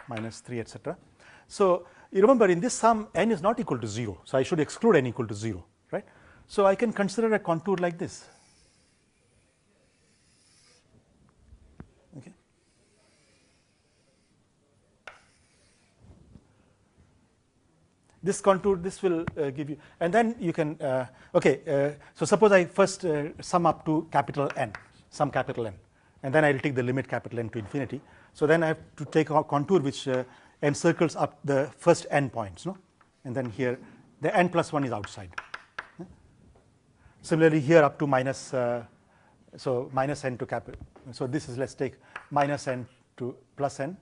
-3, etc. So you remember in this sum n is not equal to 0, so I should exclude n equal to 0, right? So I can consider a contour like this. Okay. This contour, this will give you, and then you can, so suppose I first sum up to capital N, sum capital N, and then I will take the limit capital N to infinity. So then I have to take a contour which encircles up the first n points, no? And then here the n plus 1 is outside. Similarly here up to minus, so minus n to capital. So this is, let's take minus n to plus n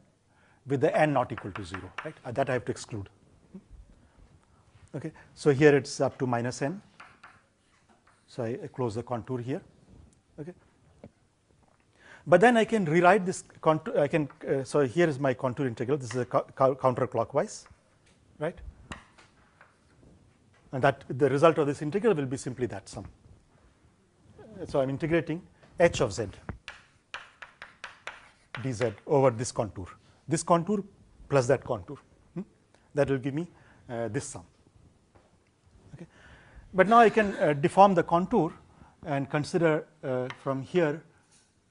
with the n not equal to 0, right? That I have to exclude. Okay, so here it's up to minus n. So I close the contour here. Okay. But then I can rewrite this contour. I can. So here is my contour integral. This is a counterclockwise, right? And that the result of this integral will be simply that sum. So I'm integrating h of z dz over this contour plus that contour. That will give me this sum. Okay. But now I can deform the contour and consider from here.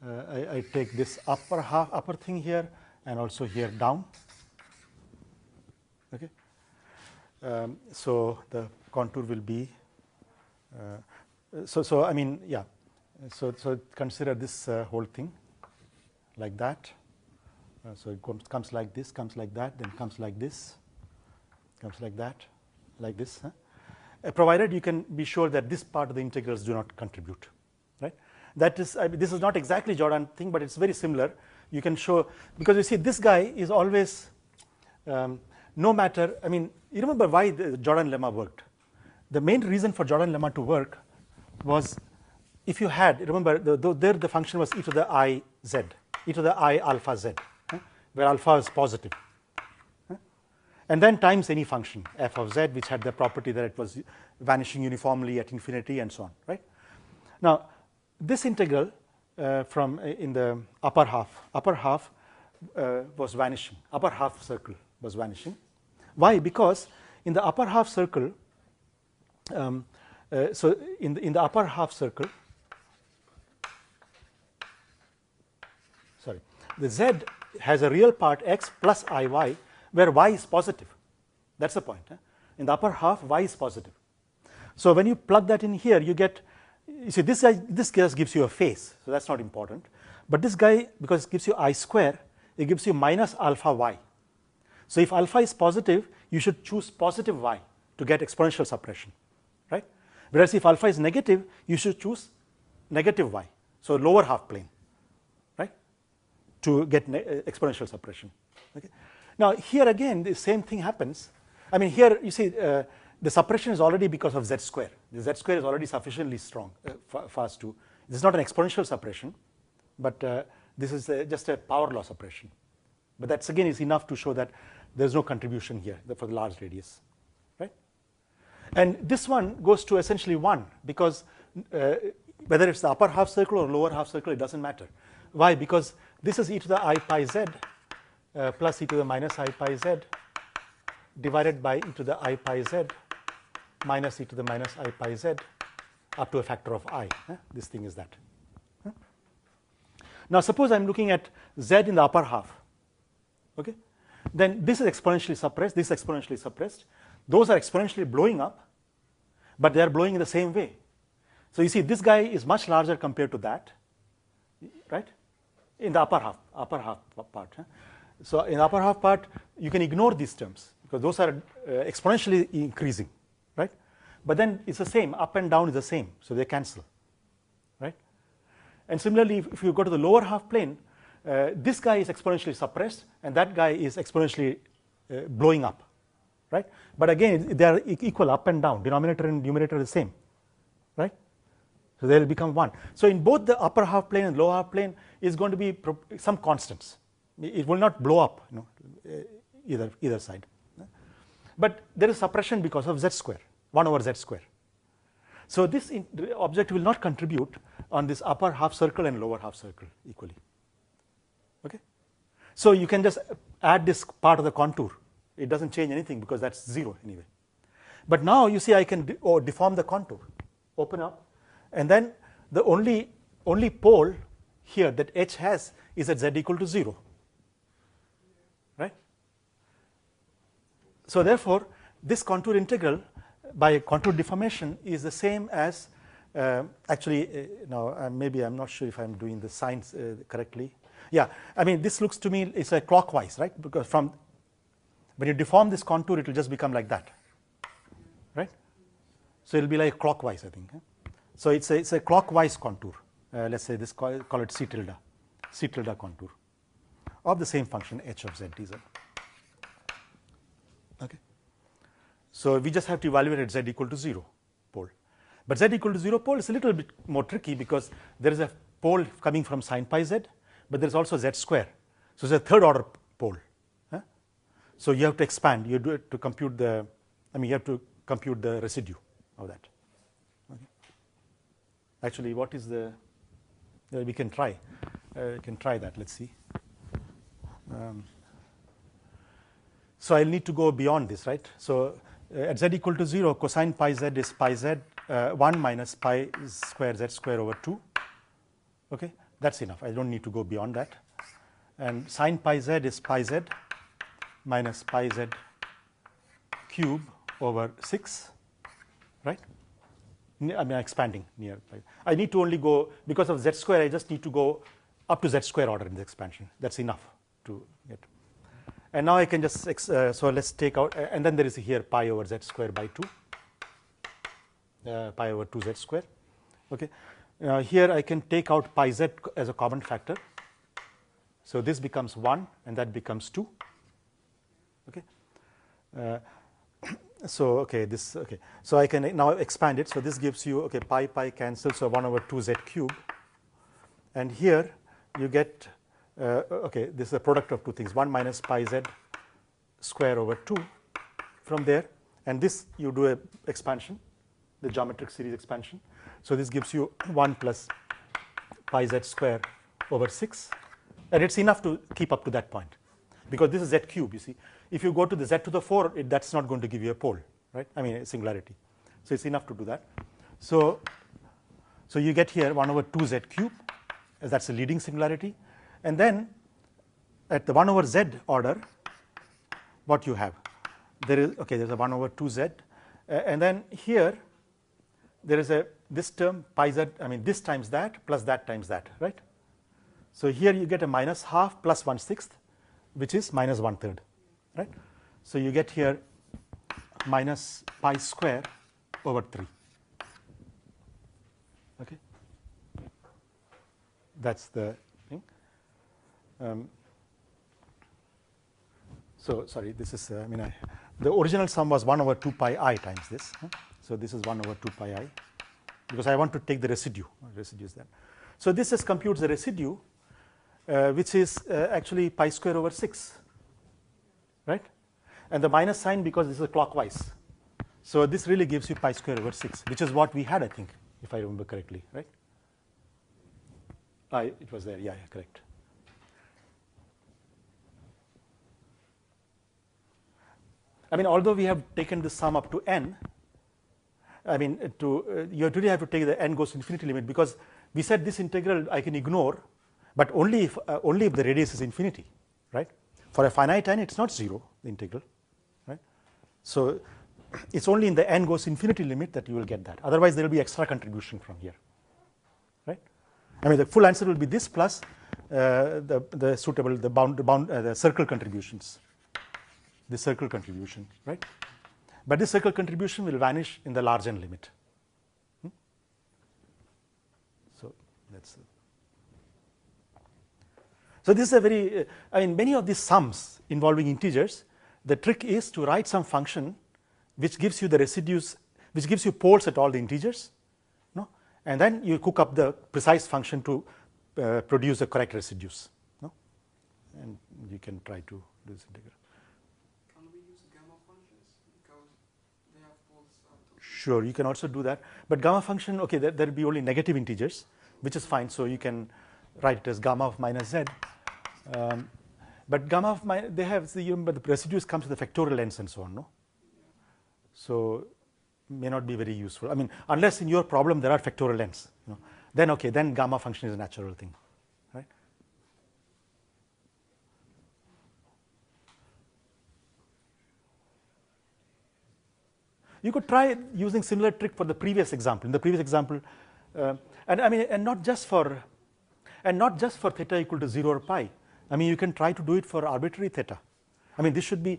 I take this upper thing here and also here down. Okay. So the contour will be so I mean, yeah, so consider this whole thing like that. So it comes like this, comes like that, then comes like this, comes like that, like this, huh? Provided you can be sure that this part of the integrals do not contribute, right? That is, I mean, this is not exactly Jordan thing, but it's very similar. You can show, because you see this guy is always, no matter, I mean, you remember why the Jordan lemma worked. The main reason for Jordan lemma to work was if you had, remember, there the function was e to the I z, e to the I alpha z, where alpha is positive. And then times any function, f of z, which had the property that it was vanishing uniformly at infinity and so on, right? Now, this integral from in the upper half was vanishing, upper half circle was vanishing. Why? Because in the upper half circle, so in the upper half circle, sorry, the z has a real part x plus iy, where y is positive. That's the point. In the upper half, y is positive. So when you plug that in here, you get, you see, this just gives you a face, so that's not important. But this guy, because it gives you I square, it gives you minus alpha y. So if alpha is positive, you should choose positive y to get exponential suppression, right? Whereas if alpha is negative, you should choose negative y, so lower half plane, right, to get exponential suppression. Okay. Now here again, the same thing happens. I mean, here you see the suppression is already because of z square. The z square is already sufficiently strong, fast to. This is not an exponential suppression, but this is just a power law suppression. But that's again is enough to show that there's no contribution here for the large radius, right? And this one goes to essentially 1 because whether it's the upper half circle or lower half circle, it doesn't matter. Why? Because this is e to the I pi z plus e to the minus I pi z divided by e to the I pi z minus e to the minus I pi z up to a factor of I. This thing is that. Now suppose I'm looking at z in the upper half. Okay, then this is exponentially suppressed, this is exponentially suppressed. Those are exponentially blowing up, but they are blowing in the same way. So you see, this guy is much larger compared to that, right? In the upper half part. So in the upper half part, you can ignore these terms because those are exponentially increasing, right? But then it's the same, up and down is the same, so they cancel, right? And similarly, if you go to the lower half plane, this guy is exponentially suppressed and that guy is exponentially blowing up, right? But again, they are equal up and down, denominator and numerator are the same, right? So they will become one. So in both the upper half plane and lower half plane is going to be some constants. It will not blow up, either side. But there is suppression because of z square, 1 over z square. So this object will not contribute on this upper half circle and lower half circle equally. Okay, so you can just add this part of the contour. It doesn't change anything because that's 0 anyway. But now you see I can deform the contour, open up, and then the only pole here that H has is at z equal to 0, right? So therefore, this contour integral by contour deformation is the same as actually now maybe I'm not sure if I'm doing the signs correctly. Yeah, I mean this looks to me it's like clockwise, right? Because from when you deform this contour, it will just become like that, right? So it will be like clockwise, I think. So it's a clockwise contour. Let's say this call it C tilde contour of the same function h of z dz. Okay. So we just have to evaluate at z equal to 0 pole. But z equal to 0 pole is a little bit more tricky because there is a pole coming from sine pi z, but there is also z square. So it's a third order pole. So you have to expand. You do it to compute the. You have to compute the residue of that. Okay. Actually, what is the? We can try. We can try that. Let's see. So I'll need to go beyond this, right? So at z equal to 0, cosine pi z is pi z 1 minus pi square z square over 2. Okay, that's enough. I don't need to go beyond that. And sine pi z is pi z minus pi z cube over 6, right? Expanding near pi. I need to only go, because of z square, I just need to go up to z square order in the expansion. That's enough to get. And now I can just, so let's take out, and then there is here pi over z square by 2, pi over 2z square. Okay. Here I can take out pi z as a common factor. So this becomes 1 and that becomes 2. Okay. So okay, so I can now expand it. So this gives you, okay, pi cancels, so 1 over 2z cube. And here you get, okay, this is a product of two things, 1 minus pi z square over 2 from there. And this you do a expansion, the geometric series expansion. So this gives you 1 plus pi z square over 6. And it's enough to keep up to that point, because this is z cube, you see. If you go to the z to the 4, that's not going to give you a pole, right? A singularity. So it's enough to do that. So you get here 1 over 2z cube, as that's a leading singularity. And then at the 1 over z order, what you have? There's a 1 over 2z. And then here, there is this term pi z, this times that plus that times that, right? So here you get a minus half plus 1/6, which is minus 1/3, right? So you get here minus pi square over 3. Okay, that's the thing. So sorry, this is the original sum was 1 over 2 pi I times this. So this is 1 over 2 pi I, because I want to take the residue. Residue is there. So this just computes the residue, which is actually pi square over 6, right? And the minus sign, because this is clockwise. So this really gives you pi square over 6, which is what we had, I think, if I remember correctly, right? It was there. Yeah, correct. I mean, although we have taken this sum up to n, I mean, you really have to take the n goes to infinity limit, because we said this integral I can ignore, but only if the radius is infinity, right? For a finite n, it's not 0, the integral, right? So it's only in the n goes infinity limit that you will get that. Otherwise, there will be extra contribution from here, right? I mean, the full answer will be this plus the suitable, the circle contributions, the circle contribution, right? But this circle contribution will vanish in the large n limit. So that's. So this is a very, I mean, many of these sums involving integers, the trick is to write some function which gives you the residues, which gives you poles at all the integers, no? And then you cook up the precise function to produce the correct residues, no? And you can try to do this integral. Can we use gamma functions because they have poles? Sure, you can also do that. But gamma function, okay, there will be only negative integers, which is fine. So you can write it as gamma of minus z. But gamma of minus, they have but the residues comes with the factorial ends and so on, no? So may not be very useful. I mean, unless in your problem there are factorial ends, you know, then okay, then gamma function is a natural thing, right? You could try using similar trick for the previous example. In the previous example, and I mean, and not just for theta equal to 0 or pi. I mean, you can try to do it for arbitrary theta. I mean, this should be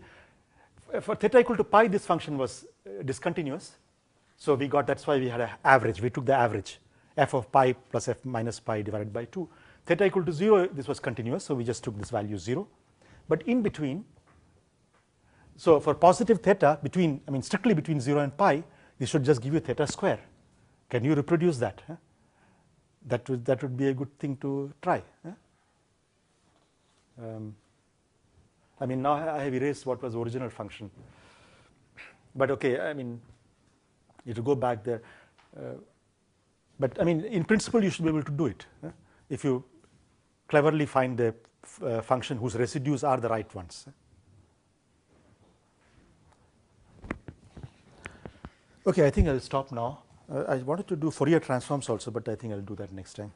for theta equal to pi. This function was discontinuous, so we got, that's why we had an average. We took the average, f of pi plus f minus pi divided by 2. Theta equal to 0, this was continuous, so we just took this value 0. But in between, so for positive theta between, I mean, strictly between 0 and pi, this should just give you theta square. Can you reproduce that? Huh? That would be a good thing to try. Huh? I mean, now I have erased what was the original function. But okay, I mean, you have to go back there. But I mean, in principle, you should be able to do it. Huh? If you cleverly find the function whose residues are the right ones. Okay, I think I'll stop now. I wanted to do Fourier transforms also, but I think I'll do that next time.